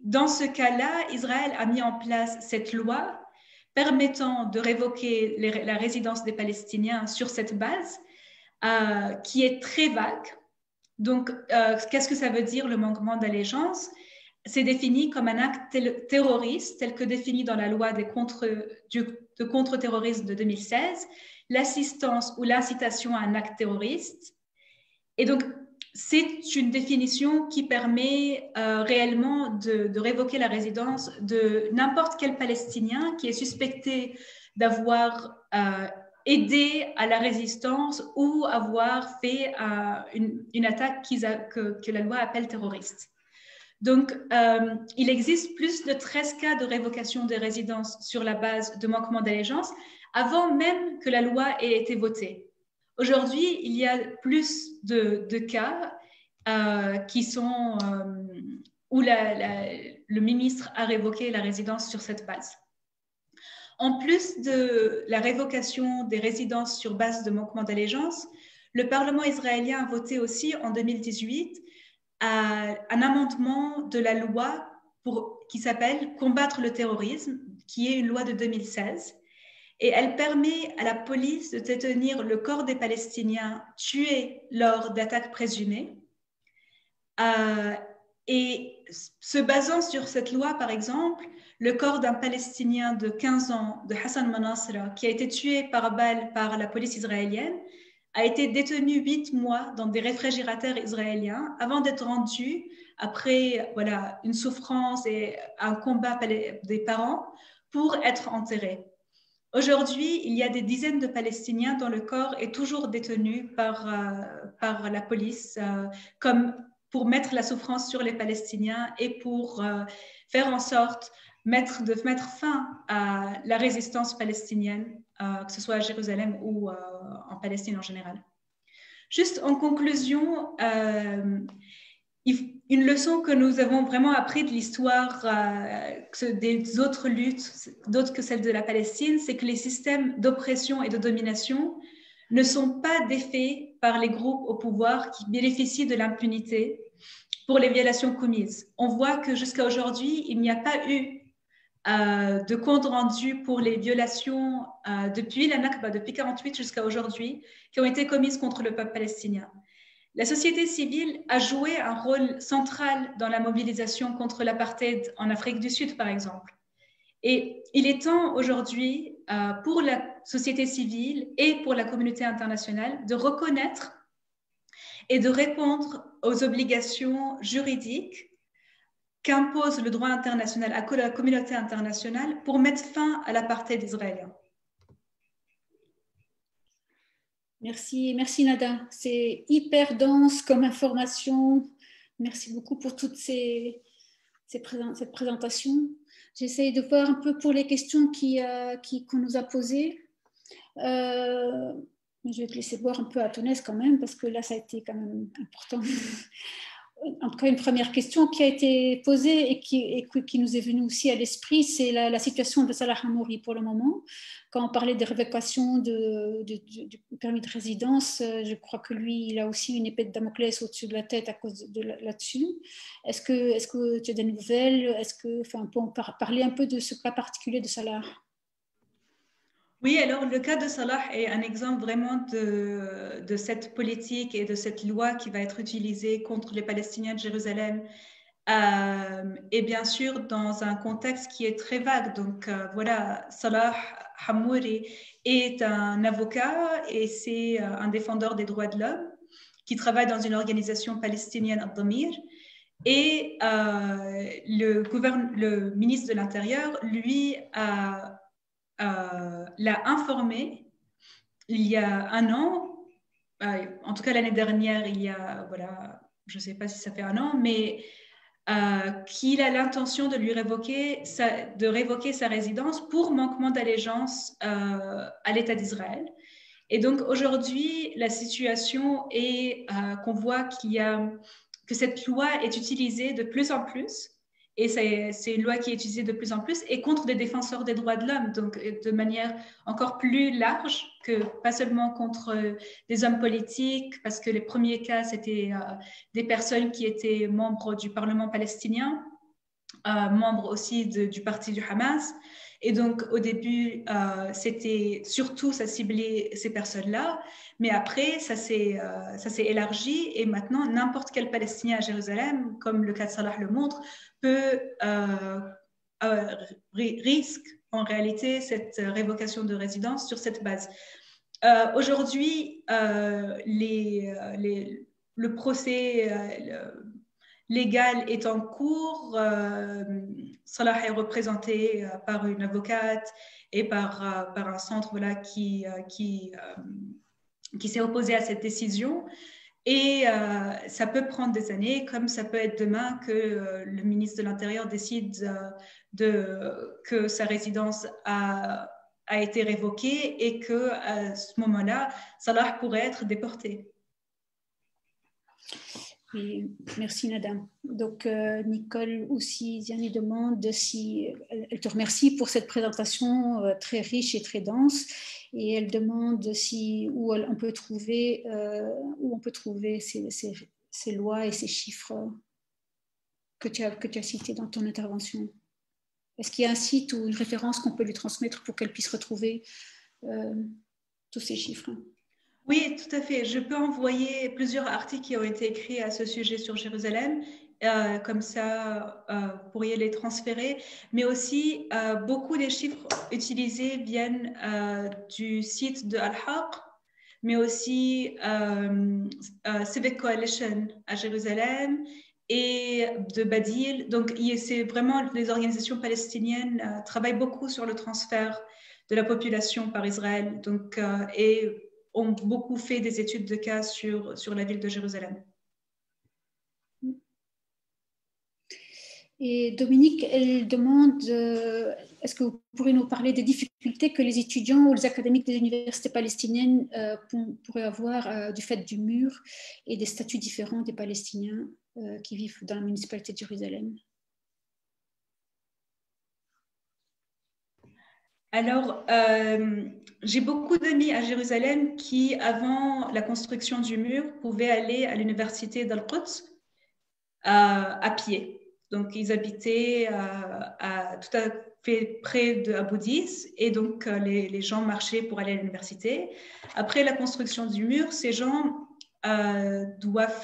dans ce cas-là, Israël a mis en place cette loi permettant de révoquer la résidence des Palestiniens sur cette base, qui est très vague. Donc, qu'est-ce que ça veut dire le manquement d'allégeance? C'est défini comme un acte terroriste, tel que défini dans la loi de contre-terrorisme de 2016, l'assistance ou l'incitation à un acte terroriste. Et donc, c'est une définition qui permet réellement de révoquer la résidence de n'importe quel Palestinien qui est suspecté d'avoir aidé à la résistance ou avoir fait une attaque que la loi appelle terroriste. Donc, il existe plus de 13 cas de révocation de résidence sur la base de manquement d'allégeance avant même que la loi ait été votée. Aujourd'hui, il y a plus de cas où le ministre a révoqué la résidence sur cette base. En plus de la révocation des résidences sur base de manquement d'allégeance, le Parlement israélien a voté aussi en 2018 un amendement de la loi qui s'appelle « Combattre le terrorisme », qui est une loi de 2016. Et elle permet à la police de détenir le corps des Palestiniens tués lors d'attaques présumées. Et se basant sur cette loi, par exemple, le corps d'un Palestinien de 15 ans, de Hassan Manasra, qui a été tué par balle par la police israélienne, a été détenu 8 mois dans des réfrigérateurs israéliens avant d'être rendu, après une souffrance et un combat des parents, pour être enterré. Aujourd'hui, il y a des dizaines de Palestiniens dont le corps est toujours détenu par la police, comme pour mettre la souffrance sur les Palestiniens et pour faire en sorte de mettre fin à la résistance palestinienne, que ce soit à Jérusalem ou en Palestine en général. Juste en conclusion, une leçon que nous avons vraiment appris de l'histoire des autres luttes, d'autres que celle de la Palestine, c'est que les systèmes d'oppression et de domination ne sont pas défaits par les groupes au pouvoir qui bénéficient de l'impunité pour les violations commises. On voit que jusqu'à aujourd'hui, il n'y a pas eu de compte rendu pour les violations depuis la Nakba, depuis 1948 jusqu'à aujourd'hui, qui ont été commises contre le peuple palestinien. La société civile a joué un rôle central dans la mobilisation contre l'apartheid en Afrique du Sud, par exemple. Et il est temps aujourd'hui pour la société civile et pour la communauté internationale de reconnaître et de répondre aux obligations juridiques qu'impose le droit international à la communauté internationale pour mettre fin à l'apartheid israélien. Merci Nada. C'est hyper dense comme information. Merci beaucoup pour toute cette présentation. J'essaye de voir un peu pour les questions qu'on nous a posées. Je vais te laisser voir un peu à ton aise quand même, parce que là, ça a été quand même important. En tout cas, une première question qui a été posée et qui nous est venue aussi à l'esprit, c'est la situation de Salah Hamouri pour le moment. Quand on parlait des révocations du permis de résidence, je crois que lui, il a aussi une épée de Damoclès au-dessus de la tête à cause de là-dessus. Est-ce que tu as des nouvelles? On peut parler un peu de ce cas particulier de Salah? Oui, alors le cas de Salah est un exemple vraiment de cette politique et de cette loi qui va être utilisée contre les Palestiniens de Jérusalem. Et bien sûr, dans un contexte qui est très vague. Donc Salah Hamouri est un avocat et c'est un défendeur des droits de l'homme qui travaille dans une organisation palestinienne, Ad-Damir. Et le ministre de l'Intérieur, lui, l'a informé il y a un an, en tout cas l'année dernière, je ne sais pas si ça fait un an, mais qu'il a l'intention de révoquer sa résidence pour manquement d'allégeance à l'État d'Israël. Et donc aujourd'hui, la situation est qu'on voit que cette loi est utilisée de plus en plus. Et c'est une loi qui est utilisée de plus en plus et contre des défenseurs des droits de l'homme, donc de manière encore plus large que pas seulement contre des hommes politiques, parce que les premiers cas, c'était des personnes qui étaient membres du Parlement palestinien, membres aussi du parti du Hamas. Et donc, au début, ça ciblait ces personnes-là. Mais après, ça s'est élargi. Et maintenant, n'importe quel Palestinien à Jérusalem, comme le cas de Salah le montre, risque en réalité cette révocation de résidence sur cette base. Aujourd'hui, le procès légal est en cours. Salah est représenté par une avocate et par un centre qui s'est opposé à cette décision. Et ça peut prendre des années, comme ça peut être demain que le ministre de l'Intérieur décide que sa résidence a été révoquée et qu'à ce moment-là, Salah pourrait être déporté. Et merci Nada. Donc Nicole aussi Ziani demande si elle te remercie pour cette présentation très riche et très dense, et elle demande si où on peut trouver ces lois et ces chiffres que tu as cités dans ton intervention. Est-ce qu'il y a un site ou une référence qu'on peut lui transmettre pour qu'elle puisse retrouver tous ces chiffres? Oui, tout à fait. Je peux envoyer plusieurs articles qui ont été écrits à ce sujet sur Jérusalem. Comme ça, vous pourriez les transférer. Mais aussi, beaucoup des chiffres utilisés viennent du site de Al-Haq, mais aussi Civic Coalition à Jérusalem et de Badil. Donc, c'est vraiment les organisations palestiniennes travaillent beaucoup sur le transfert de la population par Israël. Donc, et ont beaucoup fait des études de cas sur la ville de Jérusalem. Et Dominique, elle demande, est-ce que vous pourriez nous parler des difficultés que les étudiants ou les académiques des universités palestiniennes pourraient avoir du fait du mur et des statuts différents des Palestiniens qui vivent dans la municipalité de Jérusalem? Alors, j'ai beaucoup d'amis à Jérusalem qui, avant la construction du mur, pouvaient aller à l'université d'Al-Quds à pied. Donc, ils habitaient tout à fait près de Abu Dis, et donc les gens marchaient pour aller à l'université. Après la construction du mur, ces gens doivent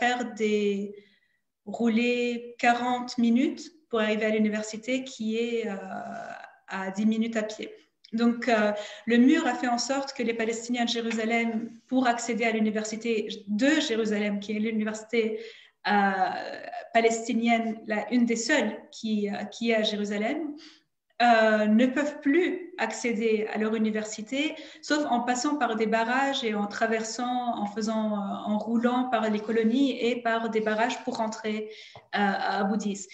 rouler 40 minutes pour arriver à l'université, qui est à 10 minutes à pied. Donc, le mur a fait en sorte que les Palestiniens de Jérusalem, pour accéder à l'université de Jérusalem, qui est l'université palestinienne, une des seules qui est à Jérusalem, ne peuvent plus accéder à leur université, sauf en passant par des barrages et en traversant, en roulant par les colonies et par des barrages pour rentrer à Abu Dis.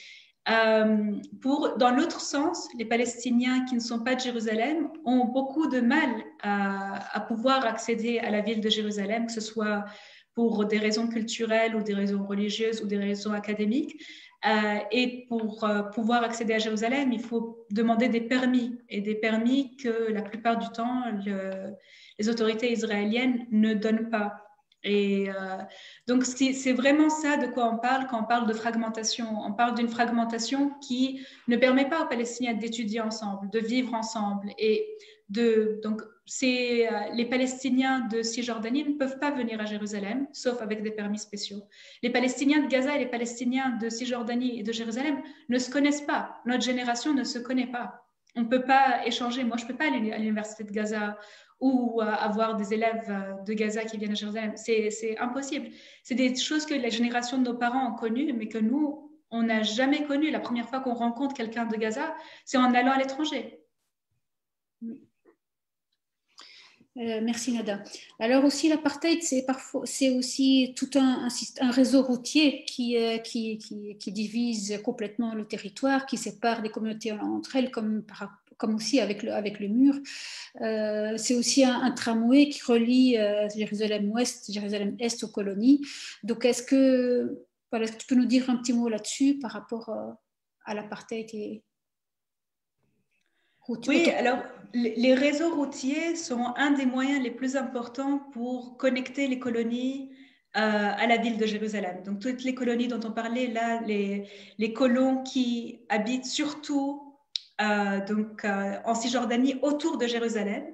Dans l'autre sens, les Palestiniens qui ne sont pas de Jérusalem ont beaucoup de mal à pouvoir accéder à la ville de Jérusalem, que ce soit pour des raisons culturelles ou des raisons religieuses ou des raisons académiques. Et pour pouvoir accéder à Jérusalem, il faut demander des permis, et des permis que la plupart du temps, les autorités israéliennes ne donnent pas. Et donc, c'est vraiment ça de quoi on parle quand on parle de fragmentation. On parle d'une fragmentation qui ne permet pas aux Palestiniens d'étudier ensemble, de vivre ensemble. Et donc, les Palestiniens de Cisjordanie ne peuvent pas venir à Jérusalem, sauf avec des permis spéciaux. Les Palestiniens de Gaza et les Palestiniens de Cisjordanie et de Jérusalem ne se connaissent pas. Notre génération ne se connaît pas. On ne peut pas échanger. Moi, je ne peux pas aller à l'université de Gaza ou avoir des élèves de Gaza qui viennent à Jérusalem. C'est impossible. C'est des choses que la génération de nos parents ont connues, mais que nous, on n'a jamais connues. La première fois qu'on rencontre quelqu'un de Gaza, c'est en allant à l'étranger. Merci Nada. Alors aussi l'apartheid, c'est aussi tout un réseau routier qui divise complètement le territoire, qui sépare des communautés entre elles, comme aussi avec le mur. C'est aussi un tramway qui relie Jérusalem-Ouest, Jérusalem-Est aux colonies. Donc est-ce que tu peux nous dire un petit mot là-dessus par rapport à l'apartheid et Oui, alors les réseaux routiers sont un des moyens les plus importants pour connecter les colonies à la ville de Jérusalem. Donc toutes les colonies dont on parlait là, les colons qui habitent surtout en Cisjordanie autour de Jérusalem,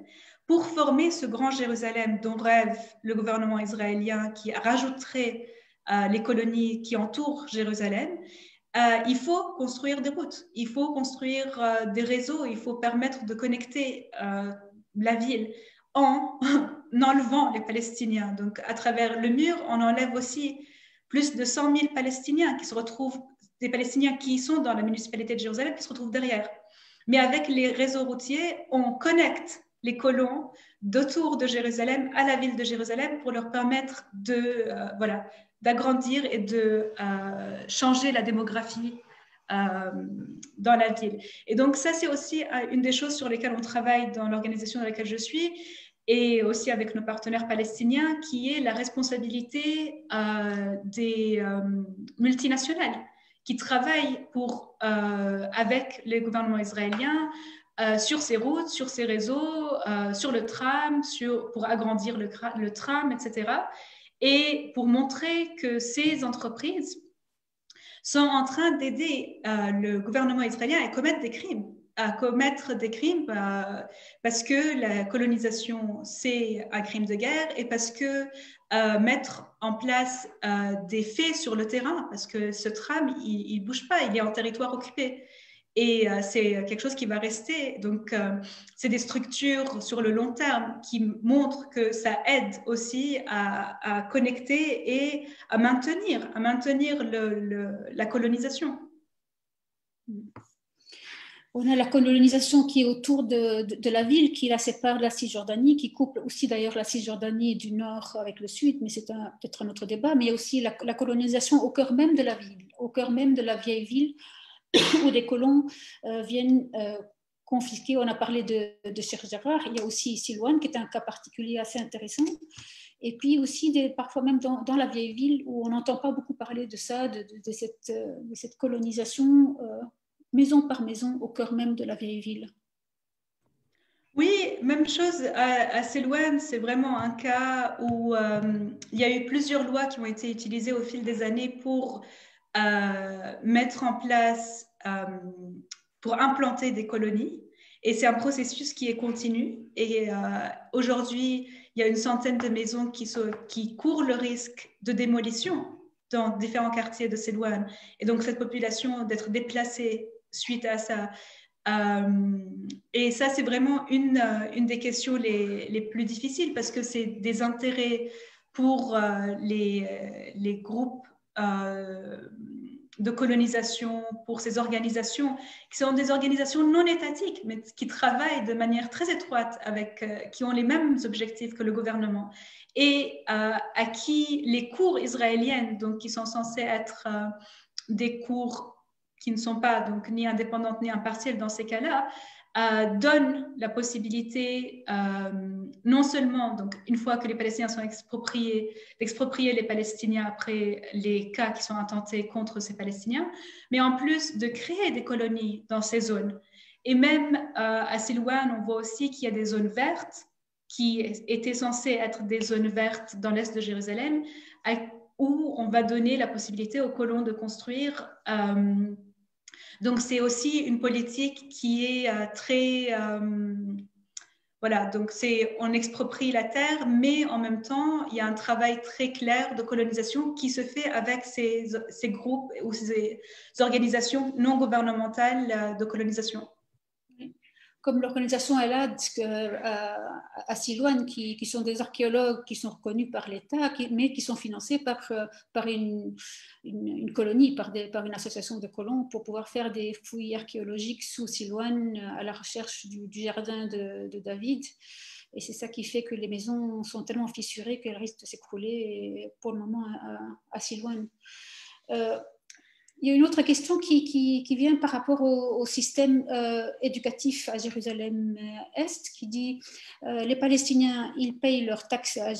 pour former ce grand Jérusalem dont rêve le gouvernement israélien, qui rajouterait les colonies qui entourent Jérusalem. Il faut construire des routes, il faut construire des réseaux, il faut permettre de connecter la ville en enlevant les Palestiniens. Donc, à travers le mur, on enlève aussi plus de 100 000 Palestiniens qui se retrouvent, des Palestiniens qui sont dans la municipalité de Jérusalem, qui se retrouvent derrière. Mais avec les réseaux routiers, on connecte les colons d'autour de Jérusalem à la ville de Jérusalem pour leur permettre d'agrandir et de changer la démographie dans la ville. Et donc ça, c'est aussi une des choses sur lesquelles on travaille dans l'organisation dans laquelle je suis. et aussi avec nos partenaires palestiniens, qui est la responsabilité des multinationales qui travaillent avec les gouvernements israéliens sur ces routes, sur ces réseaux, sur le tram, pour agrandir le tram, etc. Et pour montrer que ces entreprises sont en train d'aider le gouvernement israélien à commettre des crimes parce que la colonisation, c'est un crime de guerre et parce que mettre en place des faits sur le terrain, parce que ce tram, il ne bouge pas, il est en territoire occupé. Et c'est quelque chose qui va rester. Donc, c'est des structures sur le long terme qui montrent que ça aide aussi à connecter et à maintenir la colonisation. On a la colonisation qui est autour de la ville, qui la sépare de la Cisjordanie, qui coupe aussi d'ailleurs la Cisjordanie du nord avec le sud, mais c'est peut-être un autre débat. Mais il y a aussi la colonisation au cœur même de la ville, au cœur même de la vieille ville, où des colons viennent confisquer. On a parlé de Sheikh Jarrah, il y a aussi Silwan, qui est un cas particulier assez intéressant. Et puis aussi, parfois même dans la vieille ville, où on n'entend pas beaucoup parler de ça, de cette colonisation maison par maison, au cœur même de la vieille ville. Oui, même chose à Silwan, c'est vraiment un cas où il y a eu plusieurs lois qui ont été utilisées au fil des années pour mettre en place, pour implanter des colonies. Et c'est un processus qui est continu. Et aujourd'hui, il y a une centaine de maisons qui courent le risque de démolition dans différents quartiers de Silwan. Et donc, cette population d'être déplacée suite à ça. Et ça, c'est vraiment une des questions les plus difficiles parce que c'est des intérêts pour les groupes de colonisation, pour ces organisations qui sont des organisations non étatiques, mais qui travaillent de manière très étroite qui ont les mêmes objectifs que le gouvernement et à qui les cours israéliennes, donc qui sont censées être des cours qui ne sont pas donc ni indépendantes ni impartiales dans ces cas-là, donne la possibilité non seulement, donc une fois que les Palestiniens sont expropriés, d'exproprier les Palestiniens après les cas qui sont intentés contre ces Palestiniens, mais en plus de créer des colonies dans ces zones. Et même à Silwan, on voit aussi qu'il y a des zones vertes qui étaient censées être des zones vertes dans l'est de Jérusalem, où on va donner la possibilité aux colons de construire. Donc, c'est aussi une politique qui est très... voilà, donc on exproprie la terre, mais en même temps, il y a un travail très clair de colonisation qui se fait avec ces groupes ou ces organisations non gouvernementales de colonisation. Comme l'organisation Elad à Silwan, qui sont des archéologues qui sont reconnus par l'État, mais qui sont financés par une colonie, par une association de colons pour pouvoir faire des fouilles archéologiques sous Silwan à la recherche du jardin de David. Et c'est ça qui fait que les maisons sont tellement fissurées qu'elles risquent de s'écrouler pour le moment à Silwan. Il y a une autre question qui vient par rapport au système éducatif à Jérusalem-Est, qui dit les Palestiniens, ils payent leurs taxes à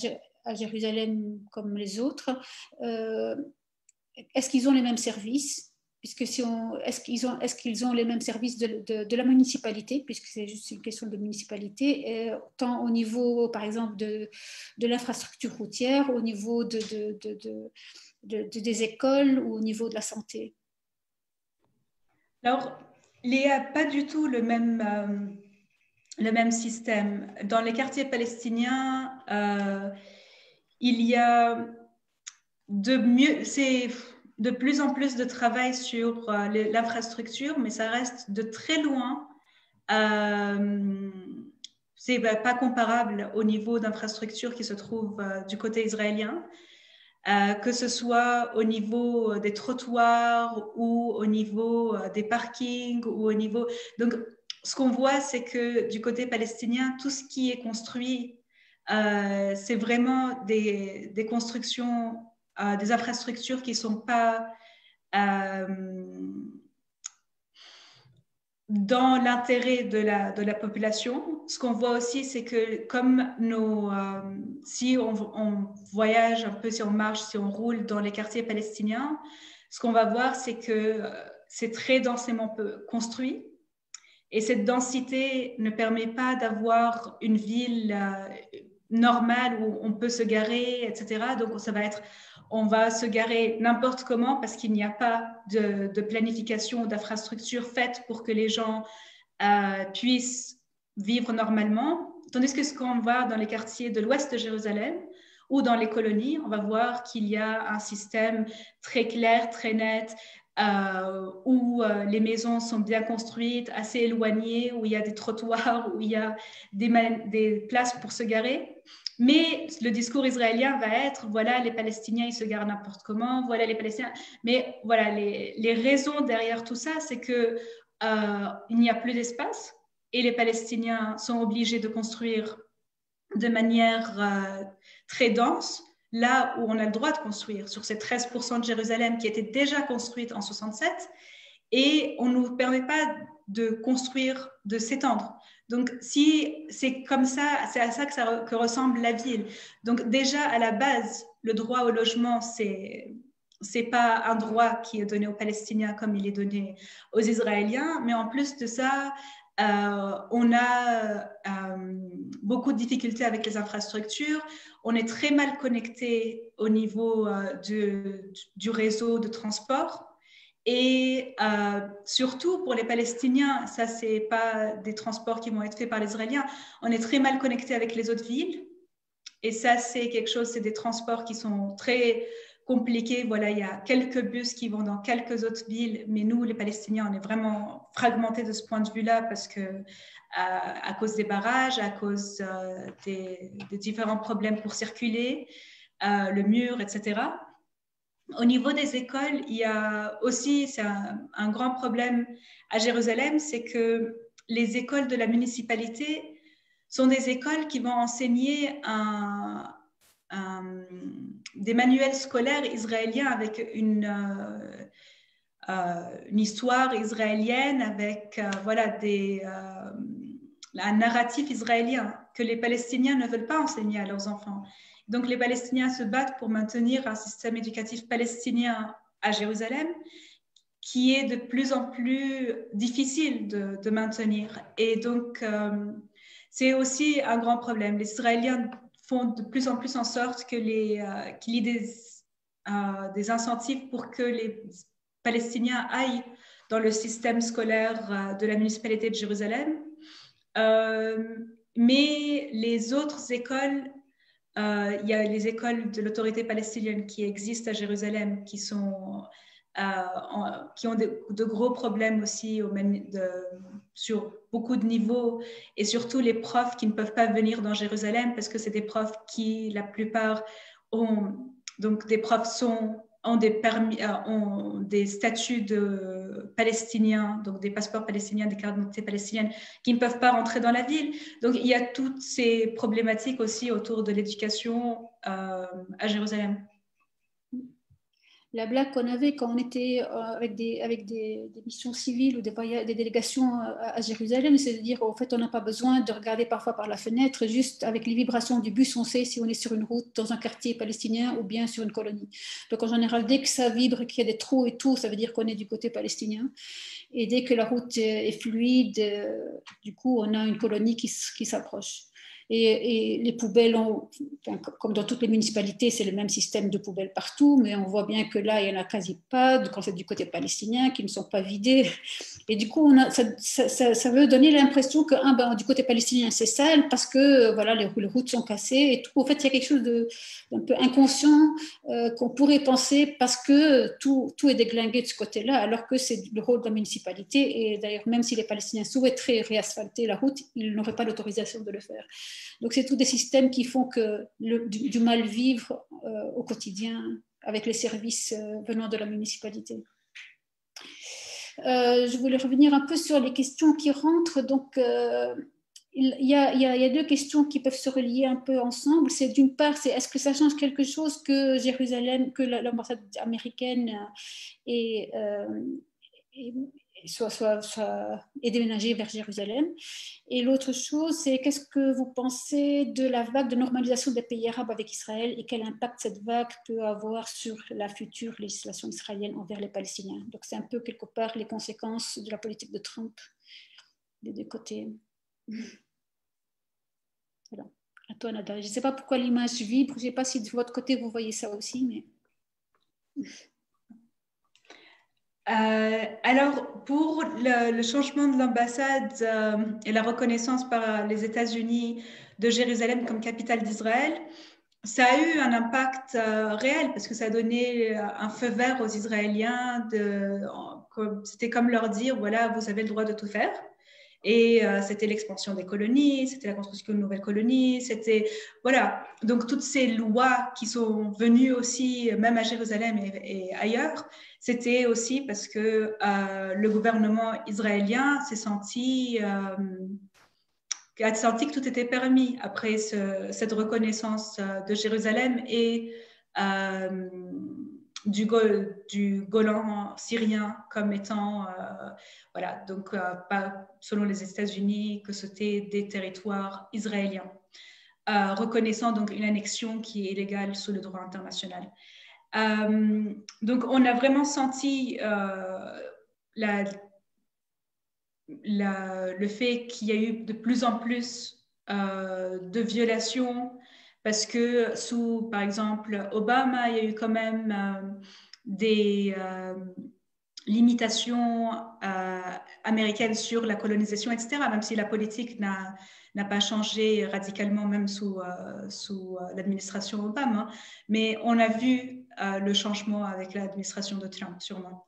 Jérusalem comme les autres. Est-ce qu'ils ont les mêmes services? Puisque est-ce qu'ils ont les mêmes services de la municipalité, puisque c'est juste une question de municipalité, tant au niveau, par exemple, de l'infrastructure routière, au niveau des écoles ou au niveau de la santé? Alors, il n'y a pas du tout le même système. Dans les quartiers palestiniens, il y a de plus en plus de travail sur l'infrastructure, mais ça reste de très loin. C'est pas comparable au niveau d'infrastructure qui se trouve du côté israélien. Que ce soit au niveau des trottoirs ou au niveau des parkings ou au niveau... Donc, ce qu'on voit, c'est que du côté palestinien, tout ce qui est construit, c'est vraiment des constructions, des infrastructures qui ne sont pas dans l'intérêt de la population. Ce qu'on voit aussi, c'est que comme si on voyage un peu, si on marche, si on roule dans les quartiers palestiniens, ce qu'on va voir, c'est que c'est très densément construit. Et cette densité ne permet pas d'avoir une ville normale où on peut se garer, etc. Donc, on va se garer n'importe comment parce qu'il n'y a pas de planification ou d'infrastructure faite pour que les gens puissent vivre normalement. Tandis que ce qu'on voit dans les quartiers de l'ouest de Jérusalem ou dans les colonies, on va voir qu'il y a un système très clair, très net, où les maisons sont bien construites, assez éloignées, où il y a des trottoirs, où il y a des places pour se garer. Mais le discours israélien va être, voilà, les Palestiniens, ils se garent n'importe comment, voilà les Palestiniens. Mais voilà, les raisons derrière tout ça, c'est que il n'y a plus d'espace et les Palestiniens sont obligés de construire de manière très dense, là où on a le droit de construire, sur ces 13% de Jérusalem qui étaient déjà construites en 67, et on ne nous permet pas de construire, de s'étendre. Donc, si c'est comme ça, c'est à ça que ressemble la ville. Donc, déjà, à la base, le droit au logement, c'est pas un droit qui est donné aux Palestiniens comme il est donné aux Israéliens, mais en plus de ça, on a beaucoup de difficultés avec les infrastructures. On est très mal connecté au niveau du réseau de transport. Et surtout pour les Palestiniens, ça, ce n'est pas des transports qui vont être faits par les Israéliens. On est très mal connecté avec les autres villes. Et ça, c'est quelque chose, c'est des transports qui sont très compliqués. Voilà, il y a quelques bus qui vont dans quelques autres villes, mais nous, les Palestiniens, on est vraiment fragmentés de ce point de vue-là parce que à cause des barrages, à cause des différents problèmes pour circuler, le mur, etc. Au niveau des écoles, il y a aussi, c'est un grand problème à Jérusalem, c'est que les écoles de la municipalité sont des écoles qui vont enseigner des manuels scolaires israéliens avec une histoire israélienne, avec voilà, un narratif israélien que les Palestiniens ne veulent pas enseigner à leurs enfants. Donc, les Palestiniens se battent pour maintenir un système éducatif palestinien à Jérusalem qui est de plus en plus difficile de maintenir. Et donc, c'est aussi un grand problème. Les Israéliens font de plus en plus en sorte qu'il y ait des incentives pour que les Palestiniens aillent dans le système scolaire de la municipalité de Jérusalem. Mais les autres écoles, il y a les écoles de l'autorité palestinienne qui existent à Jérusalem, qui ont de gros problèmes aussi sur beaucoup de niveaux, et surtout les profs qui ne peuvent pas venir dans Jérusalem parce que c'est des profs qui, la plupart, donc des profs ont des statuts de Palestiniens, donc des passeports palestiniens, des cartes d'identité palestiniennes, qui ne peuvent pas rentrer dans la ville. Donc, il y a toutes ces problématiques aussi autour de l'éducation à Jérusalem. La blague qu'on avait quand on était avec des missions civiles ou des délégations à Jérusalem, c'est de dire, en fait, on n'a pas besoin de regarder parfois par la fenêtre, juste avec les vibrations du bus, on sait si on est sur une route dans un quartier palestinien ou bien sur une colonie. Donc, en général, dès que ça vibre, qu'il y a des trous et tout, ça veut dire qu'on est du côté palestinien. Et dès que la route est fluide, du coup, on a une colonie qui s'approche. Et les poubelles, comme dans toutes les municipalités, c'est le même système de poubelles partout, mais on voit bien que là, il n'y en a quasi pas, quand c'est du côté palestinien, qui ne sont pas vidées. Et du coup, ça veut donner l'impression que du côté palestinien, c'est sale parce que voilà, les routes sont cassées et tout. En fait, il y a quelque chose d'un peu inconscient qu'on pourrait penser parce que tout est déglingué de ce côté-là, alors que c'est le rôle de la municipalité. Et d'ailleurs, même si les Palestiniens souhaiteraient réasphalter la route, ils n'auraient pas l'autorisation de le faire. Donc, c'est tous des systèmes qui font que du mal vivre au quotidien avec les services venant de la municipalité. Je voulais revenir un peu sur les questions qui rentrent. Donc, il y a deux questions qui peuvent se relier un peu ensemble. C'est d'une part, est-ce que ça change quelque chose que Jérusalem, que l'ambassade américaine et déménager vers Jérusalem. Et l'autre chose, c'est qu'est-ce que vous pensez de la vague de normalisation des pays arabes avec Israël et quel impact cette vague peut avoir sur la future législation israélienne envers les Palestiniens. Donc c'est un peu quelque part les conséquences de la politique de Trump des deux côtés. Voilà. À toi, Nada. Je ne sais pas pourquoi l'image vibre, je ne sais pas si de votre côté vous voyez ça aussi, mais... Alors, pour le changement de l'ambassade et la reconnaissance par les États-Unis de Jérusalem comme capitale d'Israël, ça a eu un impact réel parce que ça a donné un feu vert aux Israéliens. C'était comme leur dire, voilà, vous avez le droit de tout faire. Et c'était l'expansion des colonies, c'était la construction de nouvelles colonies, c'était, voilà. Donc, toutes ces lois qui sont venues aussi, même à Jérusalem et ailleurs, c'était aussi parce que le gouvernement israélien s'est senti que tout était permis après cette reconnaissance de Jérusalem et du Golan syrien comme étant, voilà, donc pas selon les États-Unis que c'était des territoires israéliens, reconnaissant donc une annexion qui est illégale sous le droit international. Donc on a vraiment senti le fait qu'il y a eu de plus en plus de violations parce que sous, par exemple, Obama, il y a eu quand même des limitations américaines sur la colonisation, etc., même si la politique n'a pas changé radicalement, même sous l'administration Obama. Mais on a vu le changement avec l'administration de Trump, sûrement.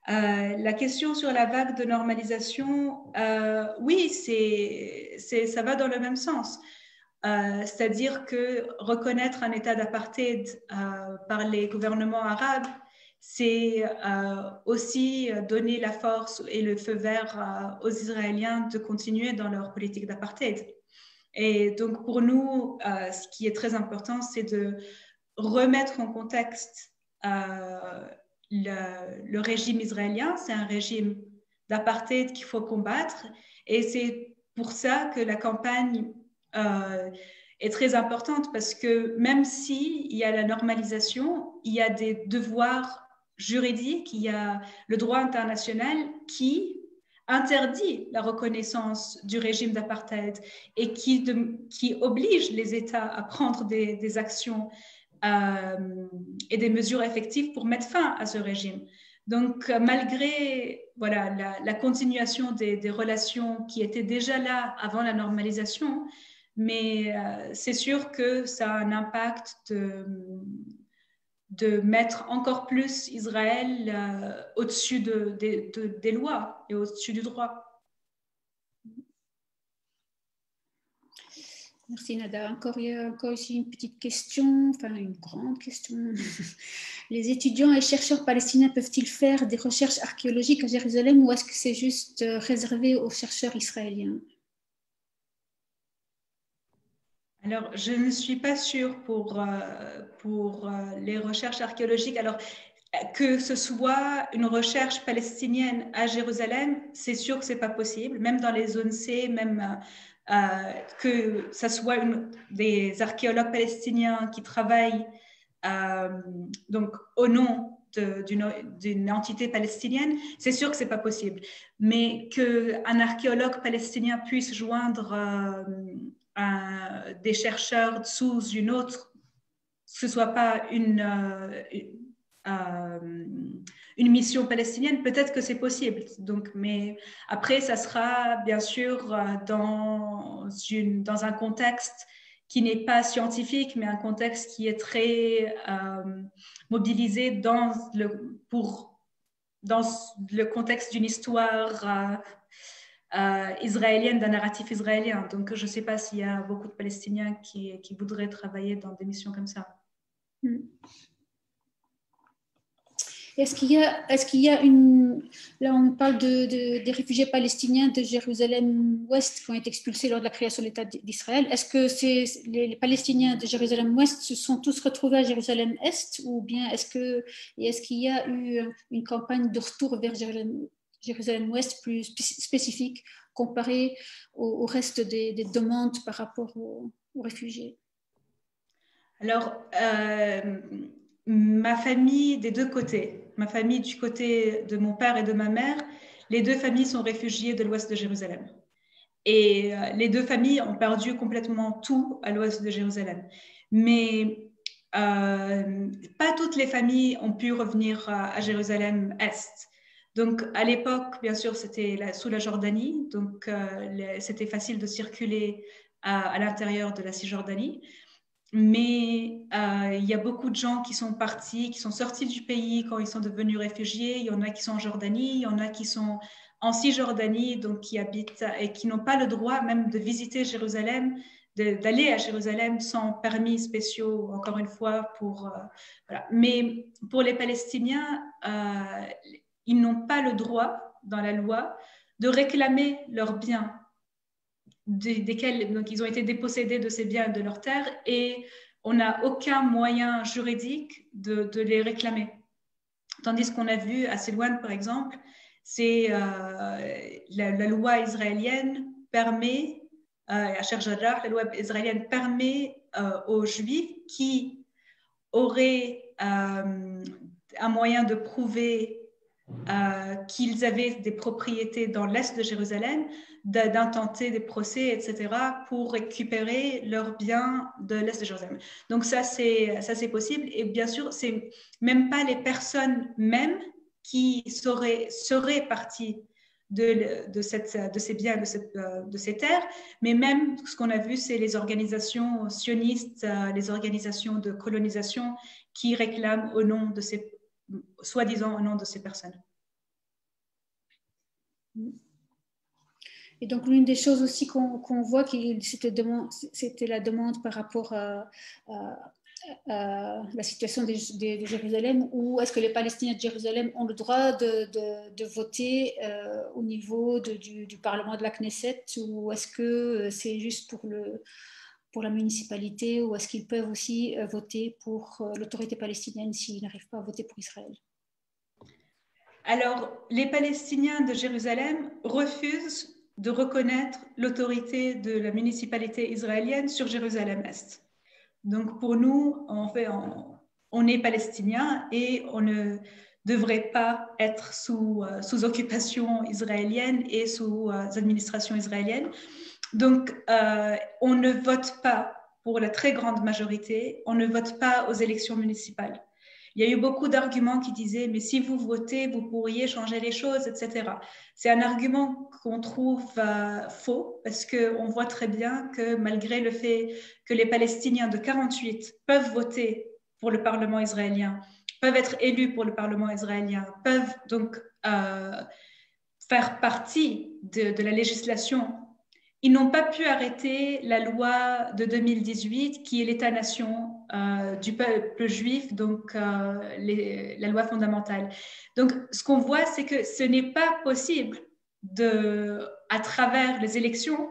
La question sur la vague de normalisation, oui, ça va dans le même sens. C'est-à-dire que reconnaître un état d'apartheid par les gouvernements arabes, c'est aussi donner la force et le feu vert aux Israéliens de continuer dans leur politique d'apartheid. Et donc, pour nous, ce qui est très important, c'est de remettre en contexte le régime israélien. C'est un régime d'apartheid qu'il faut combattre. Et c'est pour ça que la campagne est très importante parce que même s'il y a la normalisation, il y a des devoirs juridiques, il y a le droit international qui interdit la reconnaissance du régime d'apartheid et qui oblige les États à prendre des actions et des mesures effectives pour mettre fin à ce régime. Donc, malgré voilà, la continuation des relations qui étaient déjà là avant la normalisation, mais c'est sûr que ça a un impact de mettre encore plus Israël au-dessus des lois et au-dessus du droit. Merci Nada. Il y a encore ici une petite question, enfin une grande question. Les étudiants et chercheurs palestiniens peuvent-ils faire des recherches archéologiques à Jérusalem ou est-ce que c'est juste réservé aux chercheurs israéliens? Alors, je ne suis pas sûre pour les recherches archéologiques. Alors, que ce soit une recherche palestinienne à Jérusalem, c'est sûr que ce n'est pas possible, même dans les zones C, même que ce soit des archéologues palestiniens qui travaillent donc au nom d'une entité palestinienne, c'est sûr que ce n'est pas possible. Mais qu'un archéologue palestinien puisse joindre des chercheurs sous une autre, que ce ne soit pas une mission palestinienne, peut-être que c'est possible. Donc, mais après, ça sera bien sûr dans un contexte qui n'est pas scientifique, mais un contexte qui est très mobilisé dans le contexte d'une histoire israélienne, d'un narratif israélien. Donc, je ne sais pas s'il y a beaucoup de Palestiniens qui voudraient travailler dans des missions comme ça. Est-ce qu'il y a une... Là, on parle des réfugiés palestiniens de Jérusalem-Ouest qui ont été expulsés lors de la création de l'État d'Israël. Est-ce que les Palestiniens de Jérusalem-Ouest se sont tous retrouvés à Jérusalem-Est ou bien est-ce qu'il y a eu une campagne de retour vers Jérusalem-Ouest plus spécifique comparé au reste des demandes par rapport aux réfugiés? Alors, ma famille des deux côtés, ma famille du côté de mon père et de ma mère, les deux familles sont réfugiées de l'ouest de Jérusalem. Et les deux familles ont perdu complètement tout à l'ouest de Jérusalem. Mais pas toutes les familles ont pu revenir à Jérusalem-Est. Donc, à l'époque, bien sûr, c'était sous la Jordanie. Donc, c'était facile de circuler à l'intérieur de la Cisjordanie. Mais il y a beaucoup de gens qui sont partis, qui sont sortis du pays quand ils sont devenus réfugiés. Il y en a qui sont en Jordanie, il y en a qui sont en Cisjordanie, donc qui habitent et qui n'ont pas le droit même de visiter Jérusalem, d'aller à Jérusalem sans permis spéciaux, encore une fois. Voilà. Mais pour les Palestiniens, ils n'ont pas le droit, dans la loi, de réclamer leurs biens, desquels donc, ils ont été dépossédés de ces biens et de leurs terres, et on n'a aucun moyen juridique de les réclamer. Tandis qu'on a vu à Silwan, par exemple, c'est la loi israélienne permet, à Sheikh Jarrah, la loi israélienne permet aux Juifs qui auraient un moyen de prouver qu'ils avaient des propriétés dans l'est de Jérusalem, d'intenter des procès, etc., pour récupérer leurs biens de l'est de Jérusalem. Donc ça, c'est possible. Et bien sûr, c'est même pas les personnes mêmes qui seraient parties de ces biens, de ces terres, mais même ce qu'on a vu, c'est les organisations sionistes, les organisations de colonisation qui réclament au nom de ces, soi-disant au nom de ces personnes. Et donc, l'une des choses aussi qu'on voit, c'était la demande par rapport à la situation de Jérusalem, où est-ce que les Palestiniens de Jérusalem ont le droit de voter au niveau du Parlement de la Knesset, ou est-ce que c'est juste pour la municipalité, ou est-ce qu'ils peuvent aussi voter pour l'autorité palestinienne s'ils n'arrivent pas à voter pour Israël? Alors, les Palestiniens de Jérusalem refusent de reconnaître l'autorité de la municipalité israélienne sur Jérusalem-Est. Donc, pour nous, on est palestiniens et on ne devrait pas être sous occupation israélienne et sous administration israélienne. Donc, on ne vote pas, pour la très grande majorité, on ne vote pas aux élections municipales. Il y a eu beaucoup d'arguments qui disaient « mais si vous votez, vous pourriez changer les choses, etc. » C'est un argument qu'on trouve faux, parce qu'on voit très bien que malgré le fait que les Palestiniens de 1948 peuvent voter pour le Parlement israélien, peuvent être élus pour le Parlement israélien, peuvent donc faire partie de la législation, ils n'ont pas pu arrêter la loi de 2018 qui est l'État-nation du peuple juif, donc la loi fondamentale. Donc, ce qu'on voit, c'est que ce n'est pas possible à travers les élections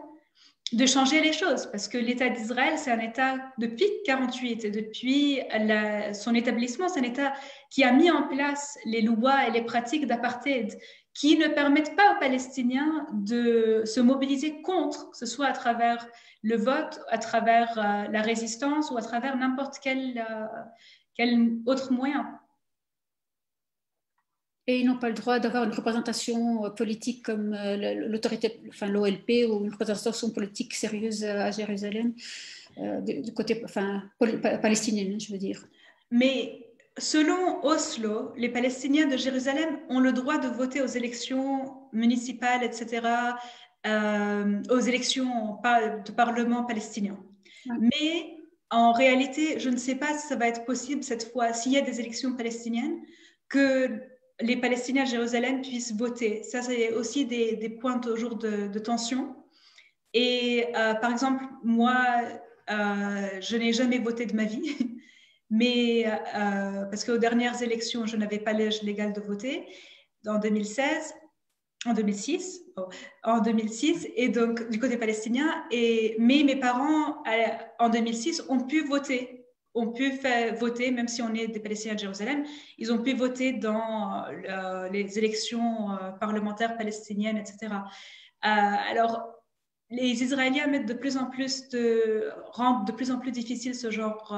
de changer les choses, parce que l'État d'Israël, c'est un État depuis 1948 et depuis son établissement, c'est un État qui a mis en place les lois et les pratiques d'apartheid qui ne permettent pas aux Palestiniens de se mobiliser contre, que ce soit à travers le vote, à travers la résistance ou à travers n'importe quel autre moyen. Et ils n'ont pas le droit d'avoir une représentation politique comme l'autorité, enfin l'OLP, ou une représentation politique sérieuse à Jérusalem, du côté palestinien, je veux dire. Mais selon Oslo, les Palestiniens de Jérusalem ont le droit de voter aux élections municipales, etc., aux élections de parlement palestinien. Ouais. Mais en réalité, je ne sais pas si ça va être possible cette fois, s'il y a des élections palestiniennes, que les Palestiniens de Jérusalem puissent voter. Ça, c'est aussi des points toujours de tension. Et par exemple, moi, je n'ai jamais voté de ma vie, mais parce qu'aux dernières élections, je n'avais pas l'âge légal de voter en 2006, et donc du côté palestinien. Mais mes parents, en 2006, ont pu voter ont pu voter, même si on est des Palestiniens de Jérusalem, ils ont pu voter dans les élections parlementaires palestiniennes, etc. Alors, les Israéliens rendent de plus en plus difficile ce genre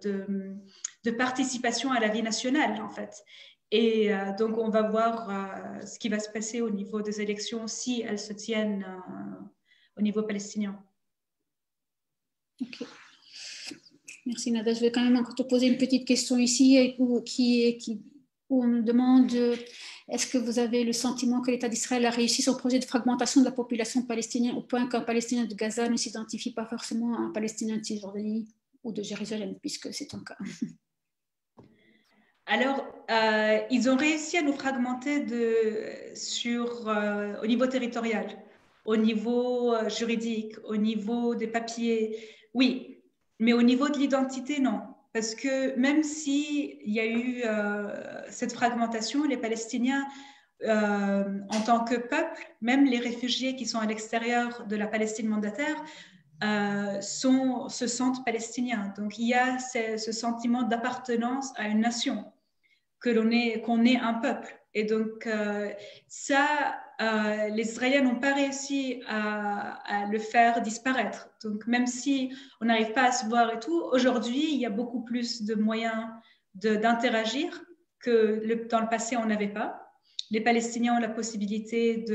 de participation à la vie nationale, en fait. Et donc, on va voir ce qui va se passer au niveau des élections si elles se tiennent au niveau palestinien. Ok. Merci Nada. Je vais quand même encore te poser une petite question ici où on me demande est-ce que vous avez le sentiment que l'État d'Israël a réussi son projet de fragmentation de la population palestinienne au point qu'un Palestinien de Gaza ne s'identifie pas forcément à un Palestinien de Cisjordanie ou de Jérusalem, puisque c'est ton cas? Alors, ils ont réussi à nous fragmenter au niveau territorial, au niveau juridique, au niveau des papiers, oui, mais au niveau de l'identité, non. Parce que même s'il y a eu cette fragmentation, les Palestiniens, en tant que peuple, même les réfugiés qui sont à l'extérieur de la Palestine mandataire, se sentent palestiniens. Donc, il y a ce sentiment d'appartenance à une nation, qu'on est un peuple. Et donc, les Israéliens n'ont pas réussi à le faire disparaître. Donc, même si on n'arrive pas à se voir et tout, aujourd'hui, il y a beaucoup plus de moyens d'interagir que dans le passé, on n'avait pas. Les Palestiniens ont la possibilité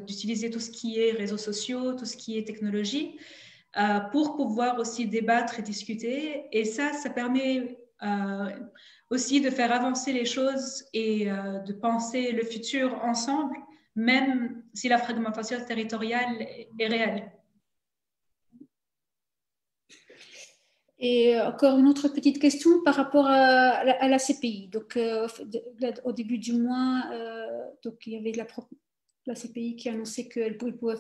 d'utiliser tout ce qui est réseaux sociaux, tout ce qui est technologie, pour pouvoir aussi débattre et discuter. Et ça permet aussi de faire avancer les choses et de penser le futur ensemble, même si la fragmentation territoriale est réelle. Et encore une autre petite question par rapport à la CPI. Donc, au début du mois, donc, il y avait la CPI qui a annoncé qu'elle pouvait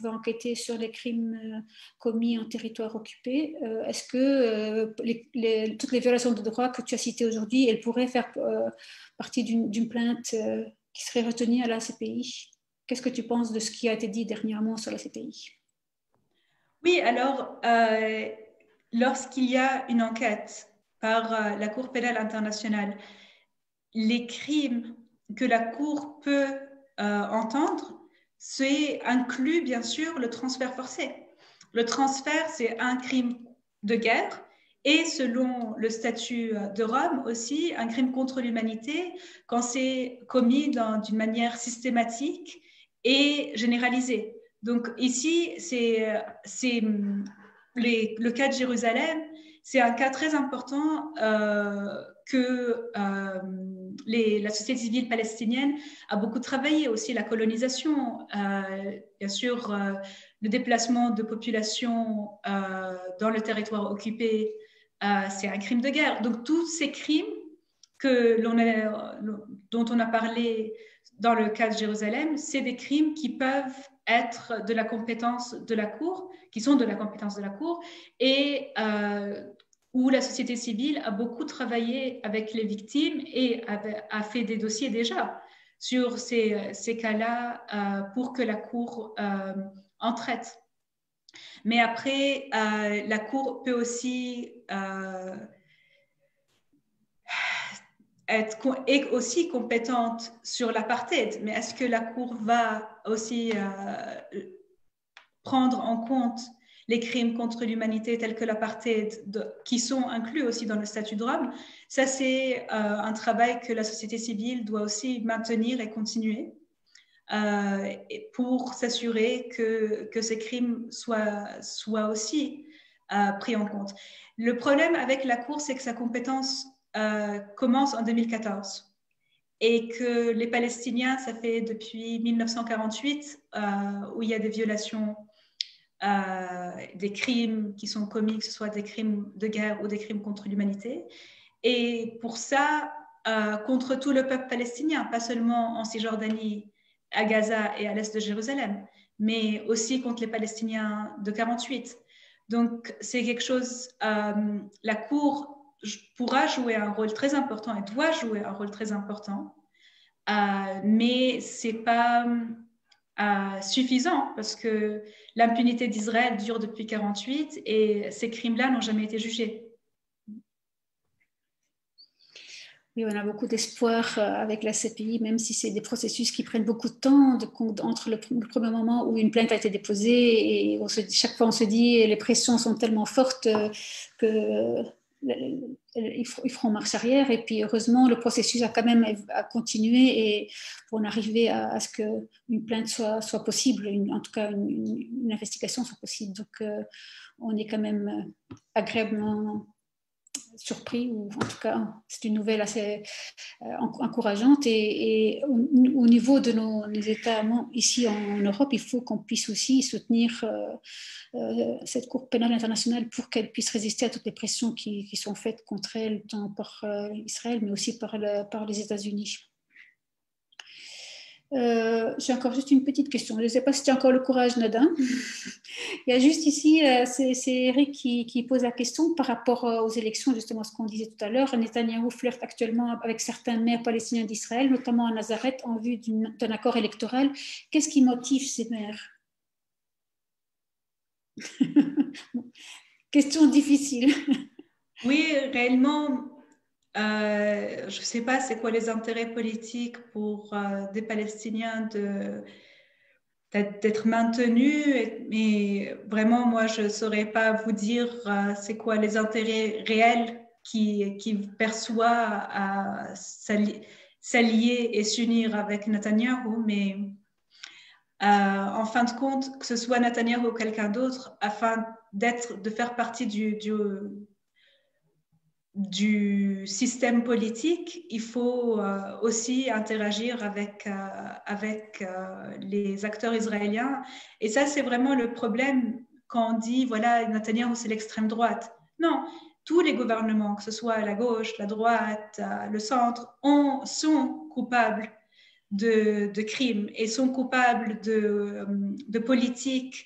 enquêter sur les crimes commis en territoire occupé. Est-ce que toutes les violations de droits que tu as citées aujourd'hui, elles pourraient faire partie d'une plainte qui serait retenue à la CPI? Qu'est-ce que tu penses de ce qui a été dit dernièrement sur la CPI? Oui, alors, lorsqu'il y a une enquête par la Cour pénale internationale, les crimes que la Cour peut entendre, c'est inclut bien sûr le transfert forcé. Le transfert, c'est un crime de guerre et selon le statut de Rome aussi, un crime contre l'humanité quand c'est commis d'une manière systématique et généralisée. Donc ici, le cas de Jérusalem, c'est un cas très important que la société civile palestinienne a beaucoup travaillé, aussi la colonisation, bien sûr, le déplacement de population dans le territoire occupé, c'est un crime de guerre. Donc tous ces crimes dont on a parlé dans le cas de Jérusalem, c'est des crimes qui peuvent être de la compétence de la Cour, qui sont de la compétence de la Cour, et où la société civile a beaucoup travaillé avec les victimes et a fait des dossiers déjà sur ces cas-là pour que la Cour en traite. Mais après, la Cour peut aussi est aussi compétente sur l'apartheid, mais est-ce que la Cour va aussi prendre en compte les crimes contre l'humanité tels que l'apartheid qui sont inclus aussi dans le statut de Rome? Ça, c'est un travail que la société civile doit aussi maintenir et continuer pour s'assurer que ces crimes soient aussi pris en compte. Le problème avec la Cour, c'est que sa compétence commence en 2014 et que les Palestiniens, ça fait depuis 1948 où il y a des violations, des crimes qui sont commis, que ce soit des crimes de guerre ou des crimes contre l'humanité. Et pour ça, contre tout le peuple palestinien, pas seulement en Cisjordanie, à Gaza et à l'est de Jérusalem, mais aussi contre les Palestiniens de 1948. Donc, c'est quelque chose, la Cour pourra jouer un rôle très important et doit jouer un rôle très important, mais ce n'est pas suffisant parce que l'impunité d'Israël dure depuis 1948 et ces crimes-là n'ont jamais été jugés. Oui, on a beaucoup d'espoir avec la CPI, même si c'est des processus qui prennent beaucoup de temps entre le premier moment où une plainte a été déposée et chaque fois on se dit les pressions sont tellement fortes que ils feront marche arrière. Et puis heureusement, le processus a quand même continué et pour en arriver à ce qu'une plainte soit possible, en tout cas une investigation soit possible. Donc on est quand même agréablement surpris, ou en tout cas c'est une nouvelle assez encourageante et au niveau de nos États ici en Europe, il faut qu'on puisse aussi soutenir cette Cour pénale internationale pour qu'elle puisse résister à toutes les pressions qui sont faites contre elle, tant par Israël mais aussi par les États-Unis. J'ai encore juste une petite question. Je ne sais pas si tu as encore le courage, Nada. Il y a juste ici, c'est Eric qui pose la question par rapport aux élections, justement ce qu'on disait tout à l'heure. Netanyahou flirte actuellement avec certains maires palestiniens d'Israël, notamment à Nazareth, en vue d'un accord électoral. Qu'est-ce qui motive ces maires? Question difficile. Oui, réellement, je ne sais pas c'est quoi les intérêts politiques pour des Palestiniens d'être maintenus, mais vraiment, moi, je ne saurais pas vous dire c'est quoi les intérêts réels qui perçoit à s'allier et s'unir avec Netanyahou, mais en fin de compte, que ce soit Netanyahou ou quelqu'un d'autre, afin de faire partie du système politique, il faut aussi interagir avec les acteurs israéliens. Et ça, c'est vraiment le problème quand on dit, voilà, Netanyahou, c'est l'extrême droite. Non, tous les gouvernements, que ce soit la gauche, la droite, le centre, sont coupables de crimes et sont coupables de politiques,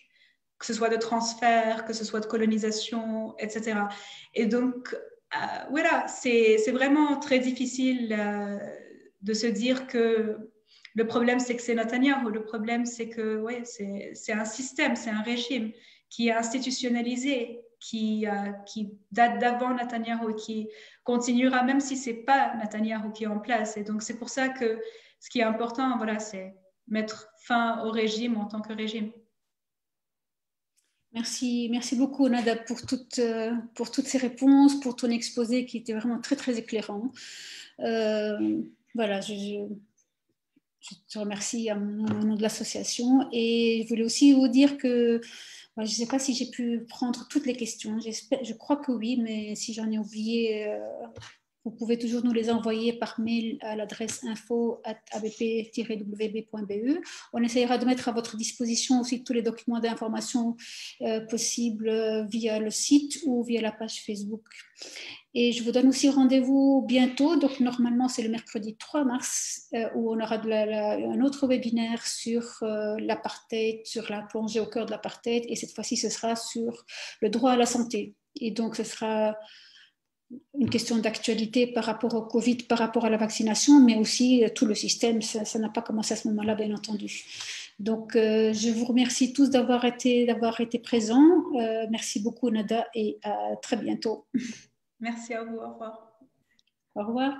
que ce soit de transfert, que ce soit de colonisation, etc. Et donc, voilà, c'est vraiment très difficile de se dire que le problème, c'est que c'est Netanyahou. Le problème, c'est que ouais, c'est un système, c'est un régime qui est institutionnalisé, qui date d'avant Netanyahou et qui continuera même si ce n'est pas Netanyahou qui est en place. Et donc, c'est pour ça que ce qui est important, voilà, c'est mettre fin au régime en tant que régime. Merci beaucoup Nada pour toutes ces réponses, pour ton exposé qui était vraiment très très éclairant. Voilà, je te remercie au nom de l'association et je voulais aussi vous dire que je ne sais pas si j'ai pu prendre toutes les questions, je crois que oui, mais si j'en ai oublié, vous pouvez toujours nous les envoyer par mail à l'adresse info@abp-wb.be. On essayera de mettre à votre disposition aussi tous les documents d'information possibles via le site ou via la page Facebook. Et je vous donne aussi rendez-vous bientôt. Donc, normalement, c'est le mercredi 3 mars où on aura un autre webinaire sur l'apartheid, sur la plongée au cœur de l'apartheid. Et cette fois-ci, ce sera sur le droit à la santé. Et donc, ce sera une question d'actualité par rapport au Covid, par rapport à la vaccination, mais aussi tout le système. Ça n'a pas commencé à ce moment-là, bien entendu. Donc, je vous remercie tous d'avoir été présents. Merci beaucoup, Nada, et à très bientôt. Merci à vous. Au revoir. Au revoir.